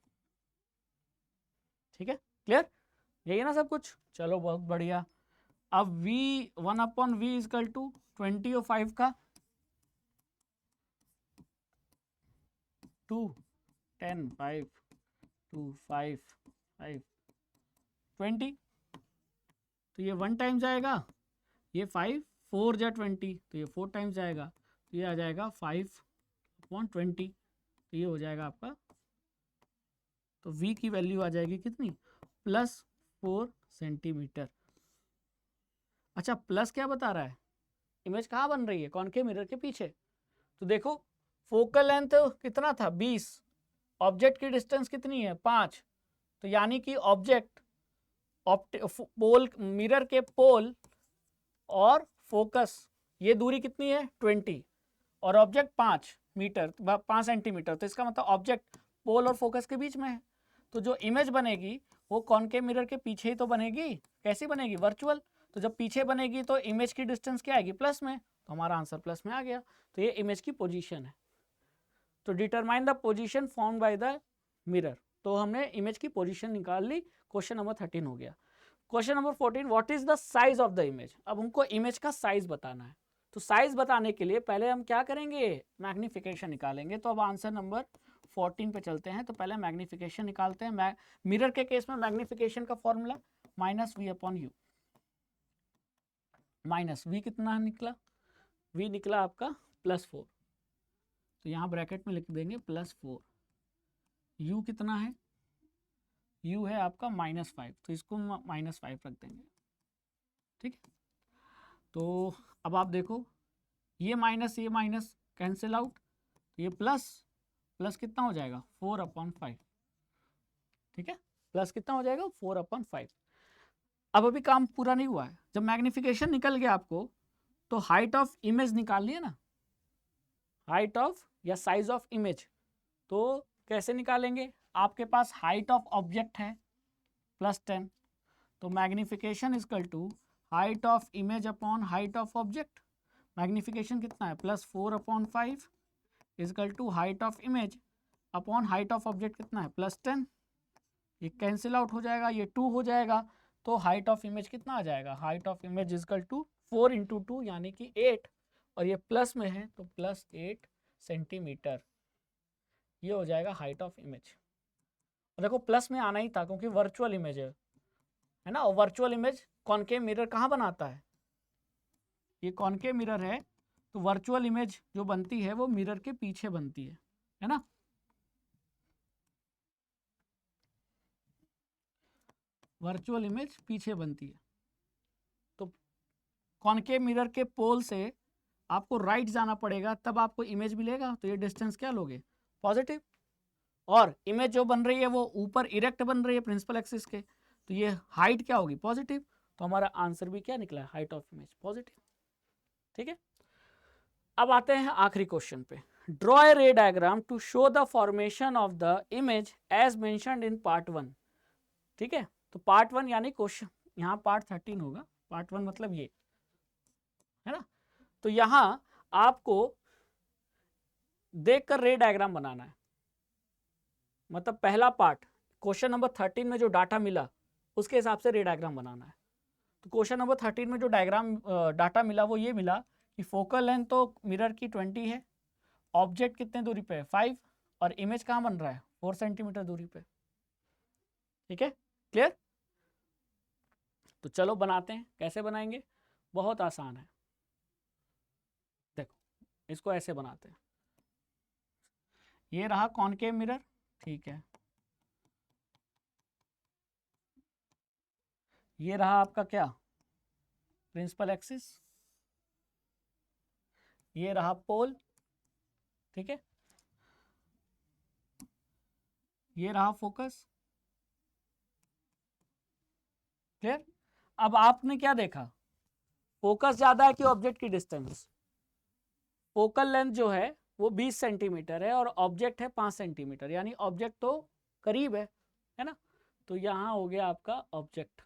ठीक है, क्लियर, यही है ना सब कुछ, चलो बहुत बढ़िया। अब v 1/v = 20 और 5 का 2 10 5 2 5 5 20, तो ये 1 टाइम जाएगा, ये 5 4 जा 20, तो ये 4 टाइम्स जाएगा, तो ये आ जाएगा 5/20, तो ये हो जाएगा आपका, तो v की वैल्यू आ जाएगी कितनी, +4 सेंटीमीटर। अच्छा, प्लस क्या बता रहा है, इमेज कहाँ बन रही है, कॉनकेव मिरर के पीछे, तो देखो फोकल लेंथ कितना था, 20, ऑब्जेक्ट की डिस्टेंस कितनी है, 5, तो यानी कि ऑब्जेक्ट पोल, मिरर के पोल और फोकस ये दूरी कितनी है, 20, और ऑब्जेक्ट 5 मीटर 5 सेंटीमीटर, तो इसका मतलब ऑब्जेक्ट पोल और फोकस के बीच में है। तो जो इमेज बनेगी वो कॉनकेव मिरर के पीछे ही तो बनेगी, कैसी बनेगी, वर्चुअल। तो जब पीछे बनेगी तो इमेज की डिस्टेंस क्या आएगी, प्लस में, तो हमारा आंसर प्लस में आ गया। तो ये इमेज की पोजीशन है। तो determine the position found by the mirror, तो हमने इमेज की पोजीशन निकाल ली। क्वेश्चन नंबर 13 हो गया। Question number 14, what is the size of the image. अब हमको इमेज का साइज बताना है, तो साइज बताने के लिए पहले हम क्या करेंगे, मैग्निफिकेशन निकालेंगे। तो अब आंसर नंबर 14 पे चलते हैं। तो पहले मैग्निफिकेशन निकालते हैं। मिरर के केस में मैग्निफिकेशन का फॉर्मूला -v/u। -v कितना निकला, v निकला आपका +4, तो यहाँ ब्रैकेट में लिख देंगे +4। u कितना है, u है आपका -5, तो इसको -5 रख देंगे। ठीक है, तो अब आप देखो ये माइनस कैंसिल आउट, ये प्लस कितना हो जाएगा 4/5। ठीक है, प्लस कितना हो जाएगा 4/5। अब अभी काम पूरा नहीं हुआ है। जब मैग्निफिकेशन निकल गया आपको, तो हाइट ऑफ इमेज निकालनी है ना, हाइट ऑफ या साइज ऑफ इमेज। तो कैसे निकालेंगे, आपके पास हाइट ऑफ ऑब्जेक्ट है +10, तो magnification equal to height of image upon height of object. Magnification कितना है +4/5 equal to height of image upon height of object कितना है +10। ये कैंसिल आउट हो जाएगा, ये 2 हो जाएगा, तो हाइट ऑफ इमेज कितना आ जाएगा, height of image equal to 4 × 2 यानी कि 8, और ये प्लस में है तो +8 सेंटीमीटर। ये हो जाएगा हाइट ऑफ इमेज। देखो प्लस में आना ही था क्योंकि वर्चुअल इमेज है ना, और वर्चुअल इमेज कॉनकेव मिरर कहाँ बनाता है, ये कॉनकेव मिरर है, तो वर्चुअल इमेज जो बनती है वो मिरर के पीछे बनती है ना। वर्चुअल इमेज पीछे बनती है, तो कॉनकेव मिरर के पोल से आपको राइट जाना पड़ेगा, तब आपको इमेज मिलेगा। तो ये डिस्टेंस क्या लोगे, पॉजिटिव, और इमेज जो बन रही है वो ऊपर इरेक्ट बन रही है प्रिंसिपल एक्सिस के, तो ये हाइट क्या होगी, पॉजिटिव। तो हमारा आंसर भी क्या निकला, हाइट ऑफ इमेज पॉजिटिव। ठीक है, अब आते हैं आखिरी क्वेश्चन पे। Draw a ray diagram to show the formation of the image as mentioned in part 1। ठीक है, तो पार्ट 1 यानी क्वेश्चन, यहाँ पार्ट 13 होगा, पार्ट 1 मतलब ये है ना। तो यहाँ आपको देखकर रे डायग्राम बनाना है, मतलब पहला पार्ट क्वेश्चन नंबर 13 में जो डाटा मिला उसके हिसाब से रे डायग्राम बनाना है। तो क्वेश्चन नंबर 13 में जो डायग्राम डाटा मिला वो ये मिला कि फोकल लेंथ तो मिरर की 20 है, ऑब्जेक्ट कितने दूरी पे है 5, और इमेज कहाँ बन रहा है 4 सेंटीमीटर दूरी पे। ठीक है, क्लियर। तो चलो बनाते हैं, कैसे बनाएंगे, बहुत आसान है। देखो इसको ऐसे बनाते हैं, ये रहा कॉनकेव मिरर, ठीक है, ये रहा आपका क्या प्रिंसिपल एक्सिस, ये रहा पोल, ठीक है, ये रहा फोकस। क्लियर। अब आपने क्या देखा, फोकस ज्यादा है कि ऑब्जेक्ट की डिस्टेंस, फोकल लेंथ जो है वो 20 सेंटीमीटर है और ऑब्जेक्ट है 5 सेंटीमीटर, यानी ऑब्जेक्ट तो करीब है ना। तो यहाँ हो गया आपका ऑब्जेक्ट,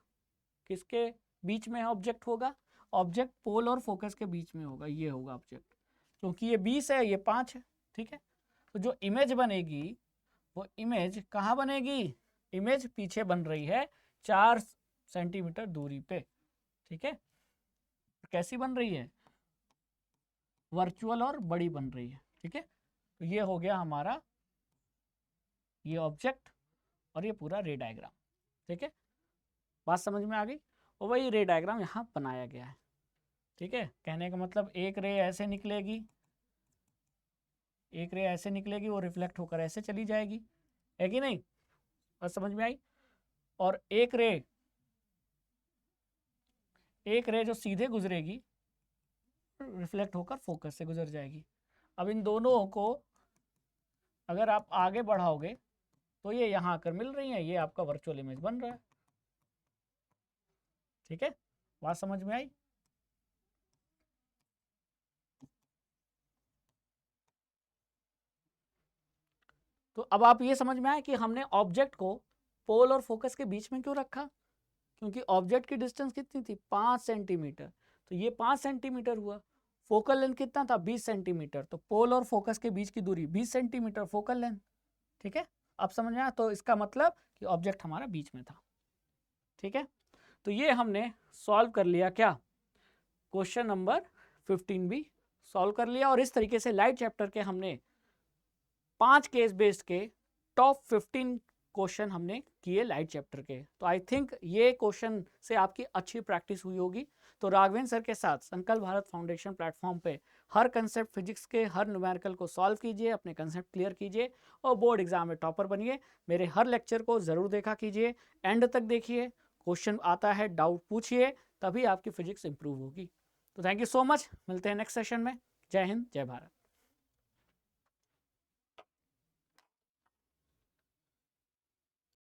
किसके बीच में ऑब्जेक्ट होगा, ऑब्जेक्ट पोल और फोकस के बीच में होगा, ये होगा ऑब्जेक्ट, क्योंकि ये 20 है ये 5 है। ठीक है, तो जो इमेज बनेगी वो इमेज कहाँ बनेगी, इमेज पीछे बन रही है 4 सेंटीमीटर दूरी पे। ठीक है, कैसी बन रही है, वर्चुअल और बड़ी बन रही है। ठीक है, तो ये हो गया हमारा ये ऑब्जेक्ट और ये पूरा रे डायग्राम। ठीक है, बात समझ में आ गई, और वही रे डायग्राम यहाँ बनाया गया है। ठीक है, कहने का मतलब एक रे ऐसे निकलेगी, एक रे ऐसे निकलेगी, वो रिफ्लेक्ट होकर ऐसे चली जाएगी, है कि नहीं, बात समझ में आई। और एक रे जो सीधे गुजरेगी रिफ्लेक्ट होकर फोकस से गुजर जाएगी। अब इन दोनों को अगर आप आगे बढ़ाओगे तो ये यहाँ आकर मिल रही है, ये आपका वर्चुअल इमेज बन रहा है। ठीक है, बात समझ में आई। तो अब आप ये समझ में आए कि हमने ऑब्जेक्ट को पोल और फोकस के बीच में क्यों रखा, क्योंकि ऑब्जेक्ट की डिस्टेंस कितनी थी 5 सेंटीमीटर, तो ये 5 सेंटीमीटर हुआ, फोकल लेंथ कितना था 20 सेंटीमीटर, तो पोल और फोकस के बीच की दूरी 20 सेंटीमीटर फोकल लेंथ। ठीक है, अब समझ में आया? तो इसका मतलब कि ऑब्जेक्ट हमारा बीच में था। ठीक है, तो ये हमने सॉल्व कर लिया क्या, क्वेश्चन नंबर 15 भी सॉल्व कर लिया। और इस तरीके से लाइट चैप्टर के हमने 5 केस बेस्ड के टॉप 15 क्वेश्चन हमने किए लाइट चैप्टर के। तो आई थिंक ये क्वेश्चन से आपकी अच्छी प्रैक्टिस हुई होगी। तो राघवेंद्र सर के साथ संकल्प भारत फाउंडेशन प्लेटफॉर्म पे हर कंसेप्ट फिजिक्स के हर न्यूमेरिकल को सॉल्व कीजिए, अपने कंसेप्ट क्लियर कीजिए और बोर्ड एग्जाम में टॉपर बनिए। मेरे हर लेक्चर को ज़रूर देखा कीजिए, एंड तक देखिए, क्वेश्चन आता है डाउट पूछिए, तभी आपकी फिजिक्स इंप्रूव होगी। तो थैंक यू सो मच, मिलते हैं नेक्स्ट सेशन में। जय हिंद, जय भारत।